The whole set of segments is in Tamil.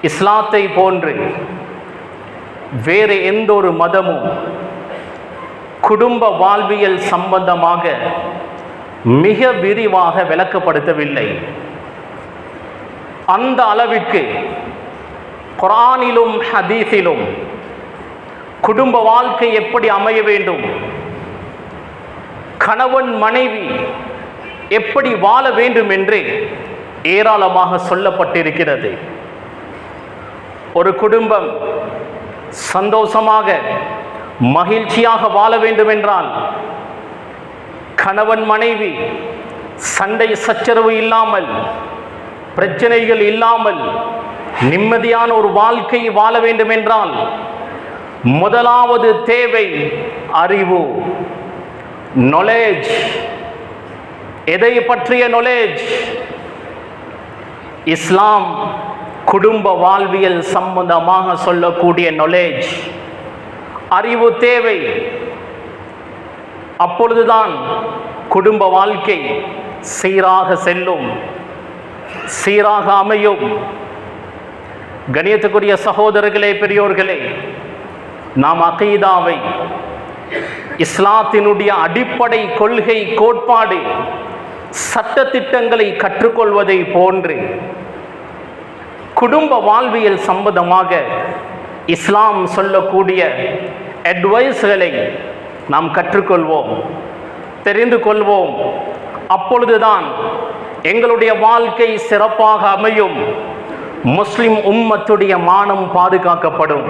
இஸ்லாத்தை போன்று வேறு எந்த ஒரு மதமும் குடும்ப வாழ்வியல் சம்பந்தமாக மிக விரிவாக விளக்கப்படுத்தவில்லை. அந்த அளவிற்கு குர்ஆனிலும் ஹதீஸிலும் குடும்ப வாழ்க்கை எப்படி அமைய வேண்டும், கணவன் மனைவி எப்படி வாழ வேண்டும் என்று ஏராளமாக சொல்லப்பட்டிருக்கிறது. ஒரு குடும்பம் சந்தோஷமாக மகிழ்ச்சியாக வாழ வேண்டும் என்றால் கணவன் மனைவி சண்டை சச்சரவு இல்லாமல், பிரச்சனைகள் இல்லாமல் நிம்மதியான ஒரு வாழ்க்கை வாழ வேண்டும் என்றால் முதலாவது தேவை அறிவு, நாலேஜ். எதை பற்றிய நாலேஜ்? இஸ்லாம் குடும்ப வாழ்வியல் சம்பந்தமாக சொல்லக்கூடிய நாலேஜ், அறிவு தேவை. அப்பொழுதுதான் குடும்ப வாழ்க்கை சீராக செல்லும், சீராக அமையும். கணியத்துக்குரிய சகோதரர்களே, பெரியோர்களே, நாம் அகீதாவை, இஸ்லாத்தினுடைய அடிப்படை கொள்கை கோட்பாடு சட்ட திட்டங்களை கற்றுக்கொள்வதை போன்று குடும்ப வாழ்வியல் சம்பந்தமாக இஸ்லாம் சொல்லக்கூடிய அட்வைஸ்களை நாம் கற்றுக்கொள்வோம், தெரிந்து கொள்வோம். அப்பொழுதுதான் எங்களுடைய வாழ்க்கை சிறப்பாக அமையும், முஸ்லிம் உம்மத்துடைய மானம் பாதுகாக்கப்படும்.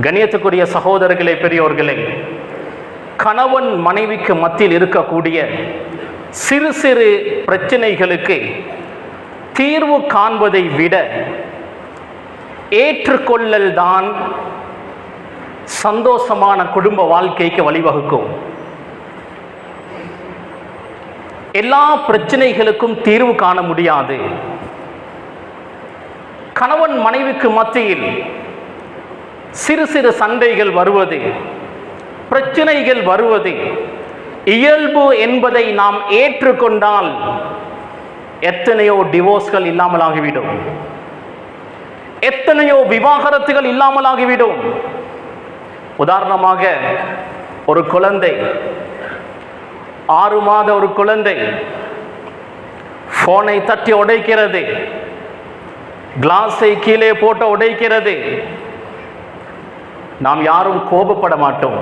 கணியத்துக்குரிய சகோதரர்களே, பெரியோர்களே, கணவன் மனைவிக்கு மத்தியில் இருக்கக்கூடிய சிறு சிறு பிரச்சனைகளுக்கு தீர்வு காண்பதை விட ஏற்றுக்கொள்ளல் தான் சந்தோஷமான குடும்ப வாழ்க்கைக்கு வழிவகுக்கும். எல்லா பிரச்சனைகளுக்கும் தீர்வு காண முடியாது. கணவன் மனைவிக்கு மத்தியில் சிறு சிறு சண்டைகள் வருவது, பிரச்சனைகள் வருவது இயல்பு என்பதை நாம் ஏற்றுக்கொண்டால் எத்தனையோ டிவோர்ஸ்கள் இல்லாமலாகிவிடும், எத்தனையோ விவாகரத்துகள் இல்லாமலாகிவிடும். உதாரணமாக ஒரு குழந்தை, 6 மாத ஒரு குழந்தை போனை தட்டி உடைக்கிறது, கிளாஸை கீழே போட்டு உடைக்கிறது. நாம் யாரும் கோபப்பட மாட்டோம்,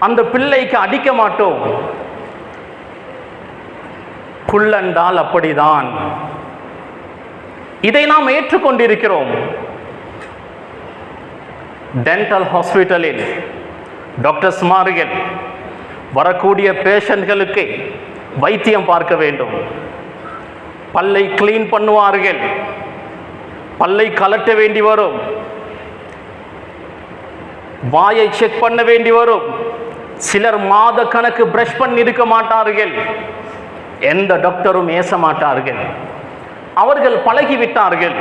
அந்த பிள்ளைக்கு அடிக்க மாட்டோம். புள்ளென்றால் அப்படிதான். இதை நாம் ஏற்றுக்கொண்டிருக்கிறோம். டென்டல் ஹாஸ்பிட்டலில் டாக்டர்ஸ்மார்கள் வரக்கூடிய பேஷண்ட்களுக்கு வைத்தியம் பார்க்க வேண்டும், பல்லை கிளீன் பண்ணுவார்கள், பல்லை கலட்ட வேண்டி வரும், வாயை செக் பண்ண வேண்டி வரும். சிலர் மாத கணக்கு பிரஷ் பண்ணி இருக்க மாட்டார்கள், எந்த டாக்டரும் ஏச மாட்டார்கள். அவர்கள் பழகிவிட்டார்கள்,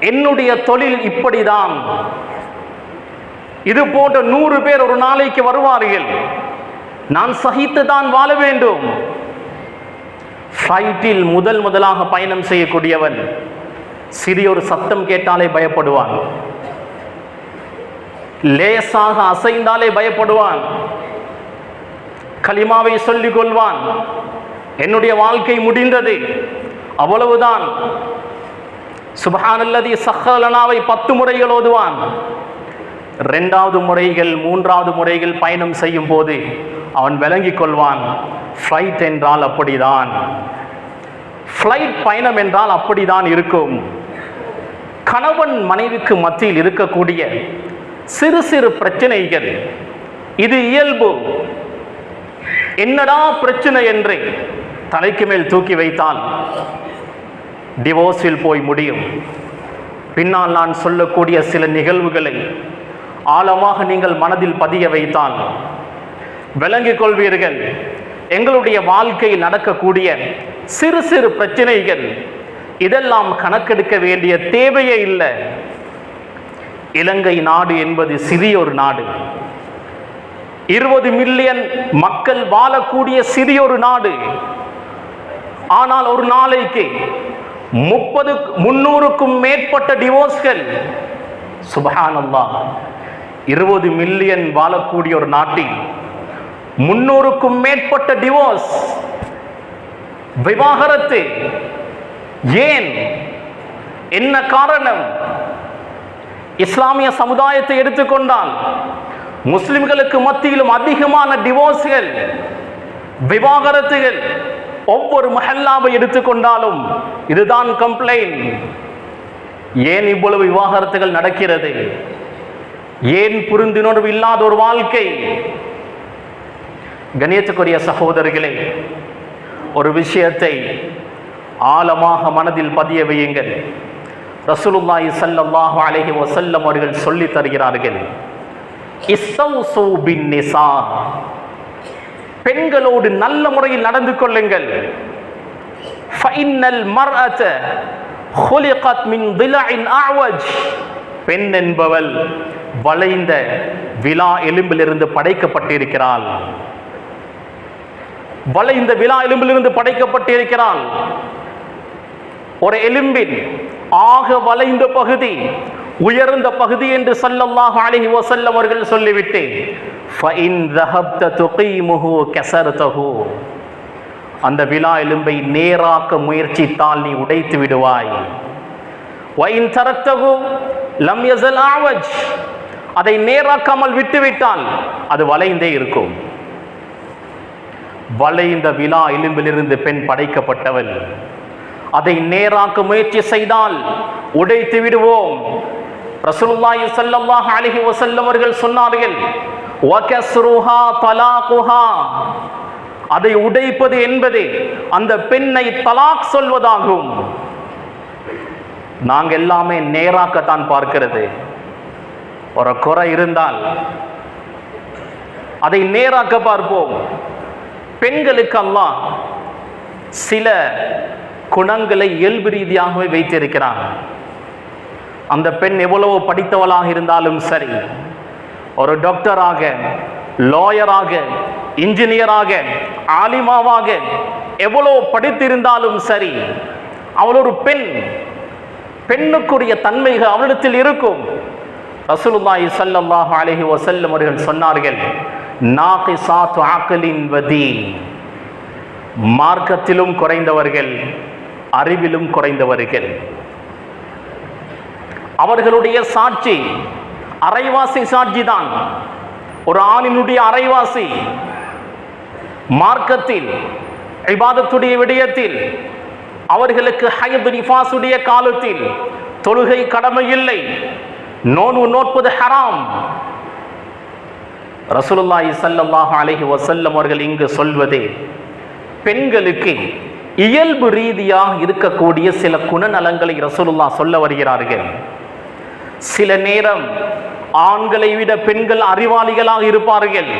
என்னுடைய தொழில் இப்படிதான். இது போன்ற 100 பேர் ஒரு நாளைக்கு வருவார்கள், நான் சகித்து தான் வாழ வேண்டும். ஃப்ளைட்டில் முதலாக பயணம் செய்யக்கூடியவன் சிறிய ஒரு சத்தம் கேட்டாலே பயப்படுவான், லேசாக அசைந்தாலே பயப்படுவான், கலிமாவை சொல்லிக் கொள்வான், என்னுடைய வாழ்க்கை முடிந்தது, அவ்வளவுதான். சுப்ஹானல்லதி சஹ்ஹலனாவை 10 முறைகள் ஓதுவான். 2வது முறைகள் 3வது முறைகள் பயணம் செய்யும் போது அவன் விளங்கிக் கொள்வான், ஃப்ளைட் என்றால் அப்படிதான், ஃப்ளைட் பயணம் என்றால் அப்படிதான் இருக்கும். கணவன் மனைவிக்கு மத்தியில் இருக்கக்கூடிய சிறு சிறு பிரச்சனைகள் இது இயல்பு. என்னடா பிரச்சனை என்று தலைக்கு மேல் தூக்கி வைத்தால் டிவோர்ஸில் போய் முடியும். பின்னால் நான் சொல்லக்கூடிய சில நிகழ்வுகளை ஆழமாக நீங்கள் மனதில் பதிய வைத்தால் விளங்கிக் கொள்வீர்கள். எங்களுடைய வாழ்க்கையில் நடக்கக்கூடிய சிறு சிறு பிரச்சனைகள் இதெல்லாம் கணக்கெடுக்க வேண்டிய தேவையே இல்லை. இலங்கை நாடு என்பது சிறிய ஒரு நாடு, 20 மில்லியன் மக்கள் வாழக்கூடிய சிறிய ஒரு நாடு. ஆனால் ஒரு நாளைக்கு 300க்கும் மேற்பட்ட டிவோர்ஸ்கள். சுப்ஹானல்லாஹ். 20 மில்லியன் வாழக்கூடிய ஒரு நாட்டில் 300க்கும் மேற்பட்ட டிவோர்ஸ், விவாகரத்து. ஏன்? என்ன காரணம்? இஸ்லாமிய சமுதாயத்தை எடுத்துக்கொண்டால் முஸ்லிம்களுக்கு மத்தியிலும் அதிகமான டிவோர்ஸ்கள், விவாகரத்துகள். ஒவ்வொரு மஹல்லாவை எடுத்துக்கொண்டாலும் இதுதான் கம்ப்ளைண்ட். ஏன் இவ்வளவு விவாகரத்துகள் நடக்கிறது? ஏன் புரிந்துணர்வு இல்லாத ஒரு வாழ்க்கை? கண்ணியத்துக்குரிய சகோதரர்களே, ஒரு விஷயத்தை ஆழமாக மனதில் பதிய வையுங்கள். ரசூலுல்லாஹி ஸல்லல்லாஹு அலைஹி வஸல்லம் அவர்கள் சொல்லி தருகிறார்கள், இஸ்தௌஸு பின்னிஸா, பெண்களோடு நல்ல முறையில் நடந்து கொள்ளுங்கள். ஃபஇன்னல் மர்அத خُلِقَتْ மின் திலஇன் அஅவஜ், பெண் என்பவள் வளைந்த விலா எலும்பிலிருந்து படைக்கப்பட்டிருக்கிறாள். வளைந்த விலா எலும்பிலிருந்து படைக்கப்பட்டிருக்கிறாள். ஒரு எலும்பின் ஆக வளைந்த பகுதி, உயர்ந்த பகுதி என்று ஸல்லல்லாஹு அலைஹி வஸல்லம் அவர்கள் சொல்லிவிட்டு, ஃபஇன் ذهبت تقيمه كسرته, அந்த விலா எலும்பை நேராக்க முயற்சித்தால் நீ உடைத்து விடுவாய். வஇன் தரக்தஹு லம் யஸல் அஅவஜ், அதை நேராக்காமல் விட்டுவிட்டால் அது வளைந்தே இருக்கும். வளைந்த விலா எலும்பிலிருந்து பெண் படைக்கப்பட்டவள். அதை நேராக்க முயற்சி செய்தால் உடைத்து விடுவோம். ரசூலுல்லாஹி ஸல்லல்லாஹு அலைஹி வஸல்லம் அவர்கள் சொன்னார்கள், வகஸ்ருஹா தலாகுஹா, அதை உடைப்பது என்பது அந்த பெண்ணை தலாக் சொல்வதாகும். நாங்க எல்லாமே நேராக்கத்தான் பார்க்கிறது. ஒரு குறை இருந்தால் அதை நேராக்க பார்ப்போம். பெண்களுக்கு அல்லாஹ் சில குணங்களை இயல்பு ரீதியாகவே வைத்திருக்கிறான். அந்த பெண் எவ்வளவு படித்தவளாக இருந்தாலும் சரி, ஒரு டாக்டராக, லாயராக, இன்ஜினியராக, ஆலிமாவாக எவ்வளவு படித்திருந்தாலும் சரி, அவள் ஒரு பெண். பெண்ணுக்குரிய தன்மைகள் அவளிடத்தில் இருக்கும். ரசூலுல்லாஹி ஸல்லல்லாஹு அலைஹி வஸல்லம் அவர்கள் சொன்னார்கள், நாகிஸாத்து அக்லின் வதீன், மார்க்கத்திலும் குறைந்தவர்கள், அறிவிலும் குறைந்தவர்கள். அவர்களுடைய சாட்சி அரைவாசி சாட்சி தான். ஒரு ஆணினுடைய அரைவாசி மார்க்கத்தில், இபாதத்துடைய விடயத்தில், அவர்களுக்கு ஹைது நிஃபாசுடைய காலத்தில் தொழுகை கடமை இல்லை, நோன்பு நோற்பது ஹராம். ரசூலுல்லாஹி ஸல்லல்லாஹு அலைஹி வஸல்லம் அவர்கள் இங்கு சொல்வதே பெண்களுக்கு இயல்பு ரீதியாக இருக்கக்கூடிய சில குணநலங்களை ரசூலுல்லாஹ் சொல்ல வருகிறார்கள். சில நேரம் ஆண்களை விட பெண்கள் அறிவாளிகளாக இருப்பார்கள்.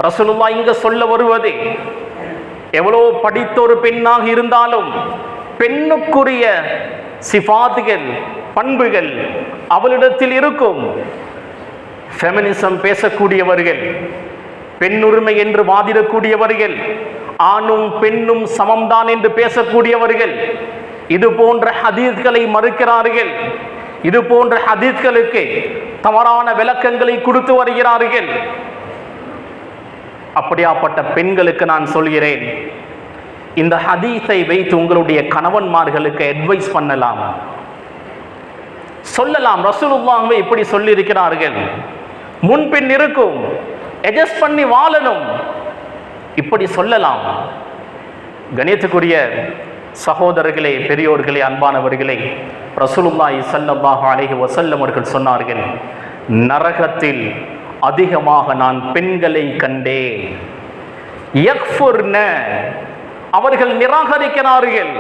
ரசூலுல்லாஹ் இங்கு சொல்ல வருவது, எவ்வளவு படித்த ஒரு பெண்ணாக இருந்தாலும் பெண்ணுக்குரிய சிஃபாத்துகள், பண்புகள் அவளிடத்தில் இருக்கும். ஃபெமினிசம் பேசக்கூடியவர்கள், பெண்ணுரிமை என்று வாதிடக்கூடியவர்கள், ஆணும் பெண்ணும் சமம்தான் என்று பேசக்கூடியவர்கள் இது போன்ற ஹதீஸ்களை மறுக்கிறார்கள். இது போன்ற ஹதீஸ்களுக்கு தவறான விளக்கங்களை கொடுத்து வருகிறார்கள். அப்படியாப்பட்ட பெண்களுக்கு நான் சொல்கிறேன், இந்த ஹதீஸை வைத்து உங்களுடைய கணவன்மார்களுக்கு அட்வைஸ் பண்ணலாம், சொல்லலாம். ரசூலுல்லாஹ் இப்படி சொல்லி இருக்கிறார்கள், முன்பின் இருக்கும், அட்ஜஸ்ட் பண்ணி வாழணும், இப்படி சொல்லலாம். கணியத்துக்குரிய சகோதரர்களே, பெரியோர்களே, அன்பானவர்களே, ரசூலுல்லாஹி ஸல்லல்லாஹு அலைஹி வஸல்லம் அவர்கள் சொன்னார்கள், நரகத்தில் அதிகமாக நான் பெண்களை கண்டேன். யக்ஃபுர்ன, அவர்கள் நிராகரிக்கிறார்கள்.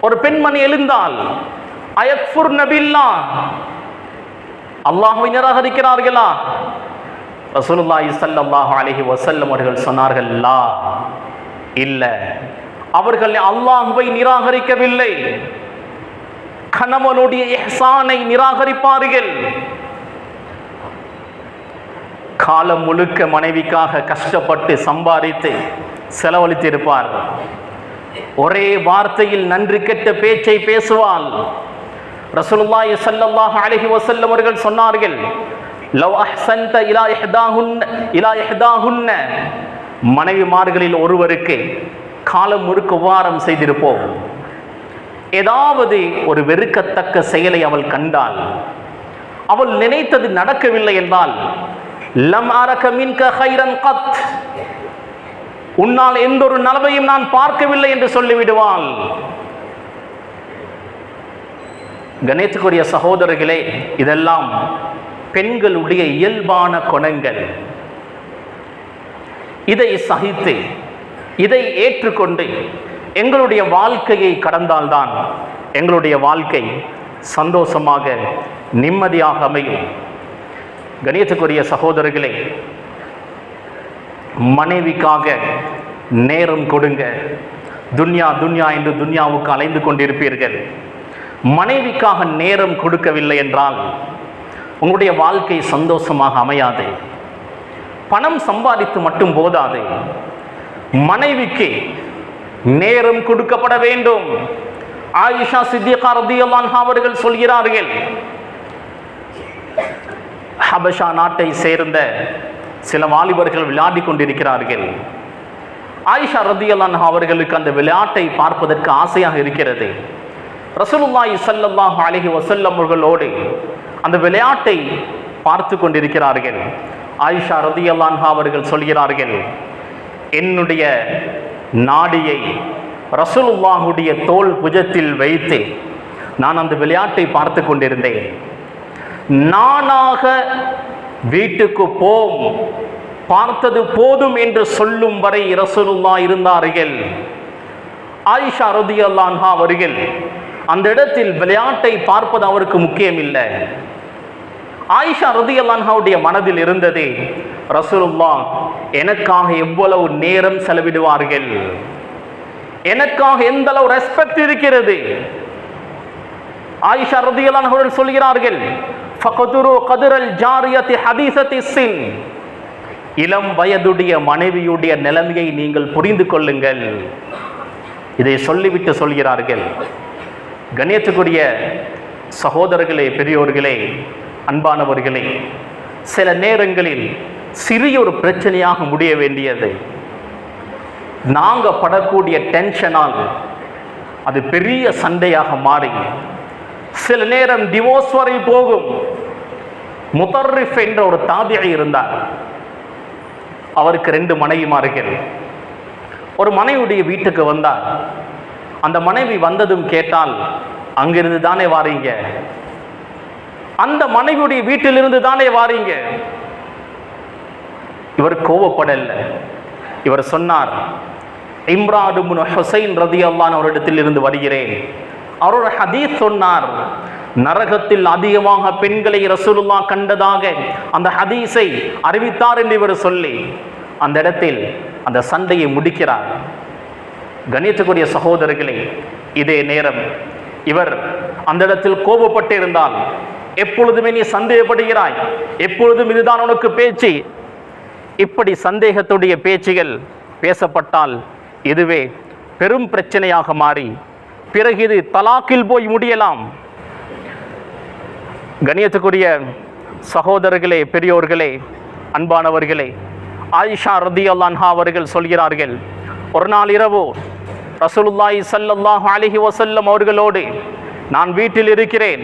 ஒரு பெண்மணி எழுந்தால் அயக்ஃபுர்ன பில்லாஹ், அல்லாஹ்வை நிராகரிக்கிறார்களா? ரசூலுல்லாஹி ஸல்லல்லாஹு அலைஹி வஸல்லம் அவர்கள் சொன்னார்கள், லா, இல்ல, அவர்கள் அல்லாஹ்வை நிராகரிக்கவில்லை, கணவனுடைய இஹ்சானை நிராகரிப்பார்கள். காலம் முழுக்க மனைவிக்காக கஷ்டப்பட்டு சம்பாதித்து செலவழித்திருப்பார். ஒரே வார்த்தையில் நன்றி கெட்ட பேச்சை பேசுவாள். ரசூலுல்லாஹி ஸல்லல்லாஹு அலைஹி வஸல்லம் அவர்கள் சொன்னார்கள், லவ் அஹ்சன்த இலா இஹ்தாஹுன்ன, மனைவிமார்களில் ஒருவருக்கு காலம் முழுக்க உபகாரம் செய்திருப்போம். ஏதாவது ஒரு வெறுக்கத்தக்க செயலை அவள் கண்டால், அவள் நினைத்தது நடக்கவில்லை என்றால், லம் அரக மின்க கைரன் கத், உன்னால் எந்த ஒரு நலவையும் நான் பார்க்கவில்லை என்று சொல்லிவிடுவாள். கணேசக்குரிய சகோதரர்களே, இதெல்லாம் பெண்களுடைய இயல்பான குணங்கள். இதை சகித்து, இதை ஏற்றுக்கொண்டு எங்களுடைய வாழ்க்கையை கடந்தால்தான் எங்களுடைய வாழ்க்கை சந்தோஷமாக நிம்மதியாக அமையும். கணேசக்குரிய சகோதரர்களே, மனைவிக்காக நேரம் கொடுங்க. துன்யா துன்யா என்று துன்யாவுக்கு அலைந்து கொண்டிருப்பீர்கள். மனைவிக்காக நேரம் கொடுக்கவில்லை என்றால் உங்களுடைய வாழ்க்கை சந்தோஷமாக அமையாது. பணம் சம்பாதித்து மட்டும் போதாது, மனைவிக்கு நேரம் கொடுக்கப்பட வேண்டும். ஆயிஷா சித்திகா ரலியல்லாஹு அன்ஹா அவர்கள் சொல்கிறார்கள், ஹபஷா நாட்டை சேர்ந்த சில வாலிபர்கள் விளையாடி கொண்டிருக்கிறார்கள். ஆயிஷா ரலியல்லாஹு அன்ஹா அவர்களுக்கு அந்த விளையாட்டை பார்ப்பதற்கு ஆசையாக இருக்கிறது. ரசூலுல்லாஹி ஸல்லல்லாஹு அலைஹி வஸல்லம் அவர்களோடு அந்த விளையாட்டை பார்த்து கொண்டிருக்கிறார்கள். ஆயிஷா ரலியல்லாஹு அன்ஹா அவர்கள் சொல்கிறார்கள், என்னுடைய நாடியை ரசூலுல்லாஹுடைய தோள் புஜத்தில் வைத்து நான் அந்த விளையாட்டை பார்த்து கொண்டிருந்தேன். நானாக வீட்டுக்கு போம், பார்த்தது போதும் என்று சொல்லும் வரை ரசூலுல்லாஹ் இருந்தார்கள். ஆயிஷா ரலியல்லாஹு அன்ஹா அவர்கள் அந்த இடத்தில் விளையாட்டை பார்ப்பது அவருக்கு முக்கியம் இல்லை. ஆயிஷா ரலியல்லாஹு அன்ஹாவுடைய மனதில் இருந்தது, ரசூலுல்லாஹ் எனக்காக எவ்வளவு நேரம் செலவிடுவார்கள், எனக்காக எந்த அளவு ரெஸ்பெக்ட் இருக்கிறது. ஆயிஷா ரலியல்லாஹு அன்ஹா அவர்கள் சொல்கிறார்கள், ஃபக்துரு கத்ரல் ஜாரியத்தி ஹதீஸத்தி சின், இளம் வயதுடைய மனைவியுடைய நிலைமையை நீங்கள் புரிந்து கொள்ளுங்கள். இதை சொல்லிவிட்டு சொல்கிறார்கள், கண்ணியத்துக்குரிய சகோதரர்களே, பெரியோர்களே, அன்பானவர்களே, சில நேரங்களில் சிறிய ஒரு பிரச்சனையாக முடிய வேண்டியது நாங்கள் படக்கூடிய டென்ஷனால் அது பெரிய சண்டையாக மாறி சில நேரம் டிவோர்ஸ் வரை போகும். முத்தர்ரிஃப் என்ற ஒரு தாபிஈ இருந்தார். அவருக்கு 2 மனைவிமார்கள். ஒரு மனைவியுடைய வீட்டுக்கு வந்தார். அந்த மனைவி வந்ததும் கேட்டால், அங்கிருந்து தானே வாரீங்க, அந்த மனைவியுடைய வீட்டிலிருந்து தானே வாரீங்க. இவர் கோபப்படல. இவர் சொன்னார், இம்ரான் இப்னு ஹுசைன் ரலியல்லாஹு அன்ஹு அவரிடத்தில் இருந்து வருகிறேன். அவர் ஒரு ஹதீஸ் சொன்னார், நரகத்தில் அதிகமாக பெண்களை ரசூலுல்லாஹ் கண்டதாக அந்த ஹதீஸை அறிவித்தார் என்று இவர் சொல்லி அந்த இடத்தில் அந்த சண்டையை முடிக்கிறார். கணியத்துக்குரிய சகோதரர்களே, இதே நேரம் இவர் அந்த இடத்தில் கோபப்பட்டு இருந்தால், எப்பொழுதுமே நீ சந்தேகப்படுகிறாய், எப்பொழுதும் இதுதான் உனக்கு பேச்சு, இப்படி சந்தேகத்துடைய பேச்சுகள் பேசப்பட்டால் இதுவே பெரும் பிரச்சனையாக மாறி பிறகு இது தலாக்கில் போய் முடியலாம். கணியத்துக்குரிய சகோதரர்களே, பெரியோர்களே, அன்பானவர்களே, ஆயிஷா ரலியல்லாஹு அன்ஹா அவர்கள் சொல்கிறார்கள், ஒரு நாள் இரவு ரசூலுல்லாஹி ஸல்லல்லாஹு அலைஹி வஸல்லம் அவர்களோடு நான் வீட்டில் இருக்கிறேன்.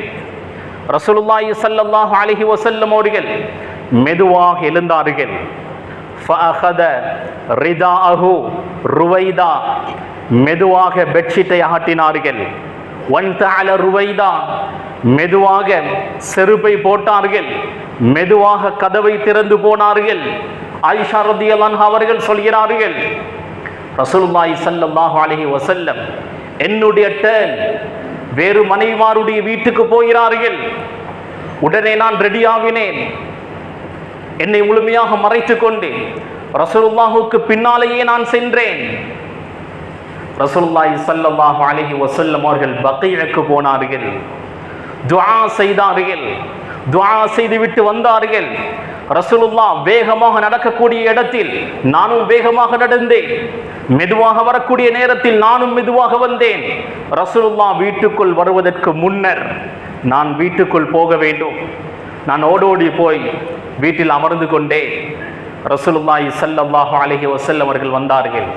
ரசூலுல்லாஹி ஸல்லல்லாஹு அலைஹி வஸல்லம் அவர்கள் மெதுவாக எழுந்தார்கள். ஃபஅഖத ரிதாஅஹு ருவைதா, மெதுவாக பெட்ஷீட்டை அகற்றினார்கள். வன்தஅல ருவைதா, மெதுவாக செருப்பை போட்டார்கள். மெதுவாக கதவை திறந்து போனார்கள். ஆயிஷா ரலியல்லாஹு அன்ஹா அவர்கள் சொல்கிறார்கள், ரசூலுல்லாஹி ஸல்லல்லாஹு அலைஹி வஸல்லம் என்னுடைய டர்ன், வேறு மனைவிமாருடைய வீட்டுக்கு போகிறார்கள். உடனே நான் ரெடியாகினேன். என்னை முழுமையாக மறைத்துக் கொண்டு ரசூலுல்லாஹுக்கு பின்னாலேயே நான் சென்றேன். ரசூலுல்லாஹி ஸல்லல்லாஹு அலைஹி வஸல்லம் அவர்கள் பகீஅக்கு போனார்கள். துஆ செய்தார்கள். துஆ செய்துவிட்டு வந்தார்கள். ரசூலுல்லாஹ் வேகமாக நடக்கக்கூடிய இடத்தில் நானும் வேகமாக நடந்தேன், மெதுவாக வரக்கூடிய நேரத்தில் நானும் மெதுவாக வந்தேன். ரசூலுல்லாஹ் வீட்டுக்குள் வருவதற்கு முன்னர் நான் வீட்டுக்குள் போக வேண்டும். நான் ஓடோடி போய் வீட்டில் அமர்ந்து கொண்டே ரசூலுல்லாஹி ஸல்லல்லாஹு அலைஹி வஸல்லம் அவர்கள் வந்தார்கள்.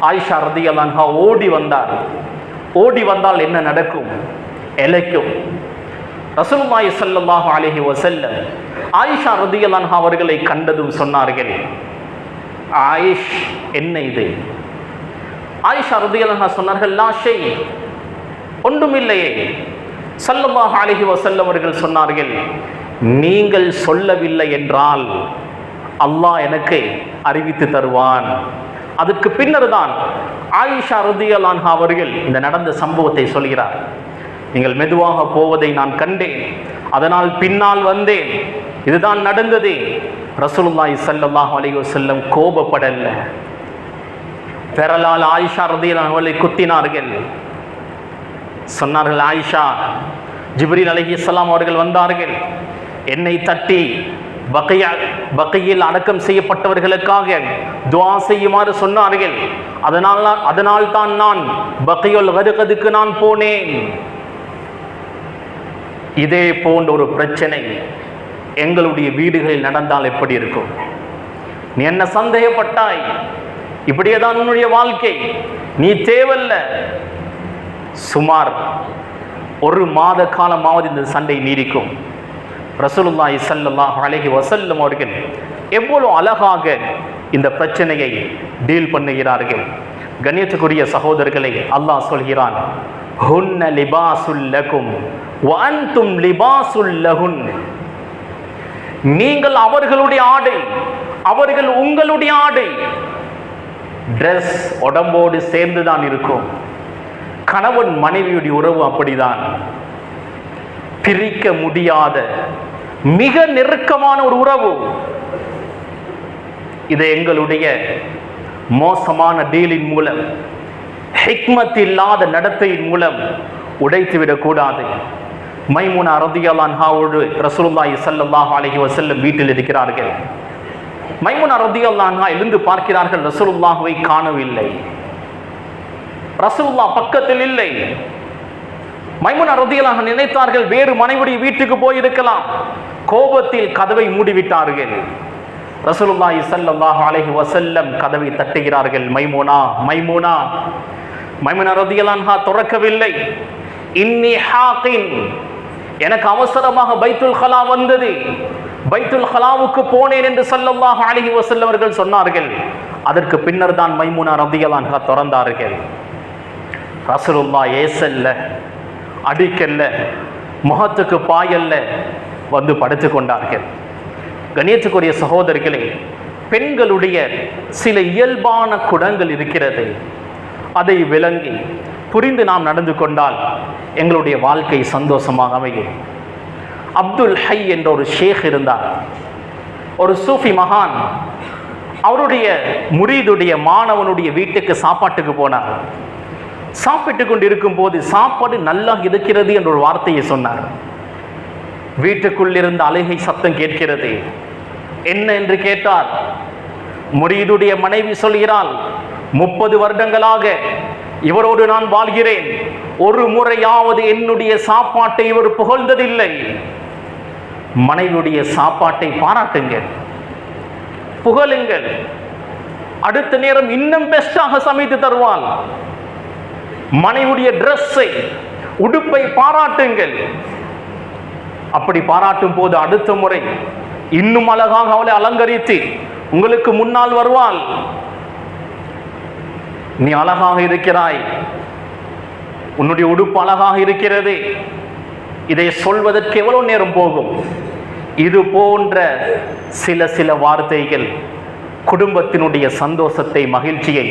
ஆயிஷா ரலியல்லாஹு அன்ஹா ஓடி வந்தார். ஓடி வந்தால் என்ன நடக்கும்? எலைக்கும். ரசூலுல்லாஹி ஸல்லல்லாஹு அலைஹி வஸல்லம் ஆயிஷா ரலியல்லாஹு அன்ஹா அவர்களை கண்டதும் சொன்னார்கள், ஆயிஷ், என்ன இது? ஆயிஷா ரலியல்லாஹு அன்ஹா சொன்னார்கள், லா ஷை, ஒன்றுமில்லையே. ஸல்லல்லாஹு அலைஹி வஸல்லம் அவர்கள் சொன்னார்கள், நீங்கள் சொல்லவில்லை என்றால் அல்லாஹ் எனக்கு அறிவித்து தருவான். அதற்கு பின்னர் தான் ஆயிஷா ரலியல்லாஹு அன்ஹா அவர்கள் இந்த நடந்த சம்பவத்தை சொல்கிறார். நீங்கள் மெதுவாக போவதை நான் கண்டேன், அதனால் பின்னால் வந்தேன், இதுதான் நடந்தது. ரசூலுல்லாஹி ஸல்லல்லாஹு அலைஹி வஸல்லம் கோபப்படல, விரலால் ஆயிஷா ரலியல்லாஹு அன்ஹா அவர்களை குத்தினார்கள். சொன்னார்கள், ஆயிஷா, ஜிப்ரீல் அலைஹிஸ்ஸலாம் அவர்கள் வந்தார்கள், என்னை தட்டி பக்கையில் அடக்கம் செய்யப்பட்டவர்களுக்காக துஆ செய்யுமாறு சொன்னார்கள். அதனால் தான் நான் பக்கையுல் கர்கதுக்கு நான் போனேன். இதே போன்ற ஒரு பிரச்சனை எங்களுடைய வீடுகளில் நடந்தால் எப்படி இருக்கும்? நீ என்ன சந்தேகப்பட்டாய்? இப்படியேதான் உன்னுடைய வாழ்க்கை, நீ தேவல்ல. சுமார் 1 மாத காலமாவது இந்த சண்டை நீடிக்கும். ரசூலுல்லாஹி ஸல்லல்லாஹு அலைஹி வஸல்லம் அவர்கள் எவ்வளவு அழகாக இந்த பிரச்சனையை டீல் பண்ணுகிறார்கள். கண்ணியத்துக்குரிய சகோதரர்களை, அல்லாஹ் சொல்கிறான், ஹுன்ன லிபாசுல் லகும் வ அன்தும் லிபாசுல் லஹுன். நீங்கள் அவர்களுடைய ஆடை, அவர்கள் உங்களுடைய ஆடை. ட்ரெஸ் உடம்போடு சேர்ந்துதான் இருக்கும். கணவன் மனைவியுடைய உறவு அப்படிதான், பிரிக்க முடியாத மிக நெருக்கமான ஒரு உறவு. இதை எங்களுடைய மோசமான டீலின் மூலம், ஹிக்மத் இல்லாத நடத்தையின் மூலம் உடைத்துவிடக் கூடாது. மைமூனா ரலியல்லாஹு அன்ஹாவோடு ரசூலுல்லாஹி ஸல்லல்லாஹு அலைஹி வஸல்லம் வீட்டில் இருக்கிறார்கள். மைமூனா ரலியல்லாஹு அன்ஹா எழுந்து பார்க்கிறார்கள், ரசூலுல்லாஹ்வை காணவில்லை. ரசூலுல்லாஹ் பக்கத்தில் இல்லை. மைமூனா ரலியல்லாஹு அன்ஹா நினைத்தார்கள் வேறு மனைவியுடைய வீட்டுக்கு போயிருக்கலாம். கோபத்தில் கதவை மூடிவிட்டார்கள். ரசூலுல்லாஹி ஸல்லல்லாஹு அலைஹி வஸல்லம் கதவை தட்டுகிறார்கள், மைமூனா, மைமூனா. மைமூனா ரலியல்லாஹு அன்ஹா திறக்கவில்லை. இன்னி ஹாகின், எனக்கு அவசரமாக பைத்துல் ஹலா வந்தது, பைத்துல் ஹலாவுக்கு போனேன் என்று ஸல்லல்லாஹு அலைஹி வஸல்லம் அவர்கள் சொன்னார்கள். அதற்கு பின்னர் தான் மைமூனா ரலியல்லாஹு அன்ஹா திறந்தார்கள். ரசூலுல்லாஹ் ஏசல்ல, அடிக்கல்ல, முகத்துக்கு பாயல்ல, வந்து படுத்து கொண்டார்கள். கண்ணியத்துக்குரிய சகோதரர்களே, பெண்களுடைய சில இயல்பான குணங்கள் இருக்கிறது. அதை விளங்கி புரிந்து நாம் நடந்து கொண்டால் எங்களுடைய வாழ்க்கை சந்தோஷமாக அமையும். அப்துல் ஹை என்ற ஒரு ஷேக் இருந்தார், ஒரு சூஃபி மகான். அவருடைய முரீதுடைய மாணவனுடைய வீட்டுக்கு சாப்பாட்டுக்கு போனார். சாப்பிட்டு கொண்டு இருக்கும் போது சாப்பாடு நல்லா இருக்கிறது என்ற ஒரு வார்த்தையை சொன்னார். வீட்டுக்குள் இருந்த அழுகை சத்தம் கேட்கிறது. என்ன என்று கேட்டார். முரீதுடைய மனைவி சொல்கிறாள், 30 வருடங்களாக இவரோடு நான் வாழ்கிறேன், ஒரு முறையாவது என்னுடைய சாப்பாட்டை இவர் புகழ்ந்ததில்லை. மனைவியுடைய சாப்பாட்டை பாராட்டுங்கள், புகழுங்கள். அடுத்த நேரம் இன்னும் பெஸ்டாக சமைத்து தருவாள். மனைவியுடைய டிரெஸ்ஸை, உடுப்பை பாராட்டுங்கள். அப்படி பாராட்டும் போது அடுத்த முறை இன்னும் அழகாக அவளை அலங்கரித்து உங்களுக்கு முன்னால் வருவாள். நீ அழகாக இருக்கிறாய், உன்னுடைய உடுப்பு அழகாக இருக்கிறது. இதை சொல்வதற்கு எவ்வளவு நேரம் போகும்? இது போன்ற சில வார்த்தைகள் குடும்பத்தினுடைய சந்தோஷத்தை, மகிழ்ச்சியை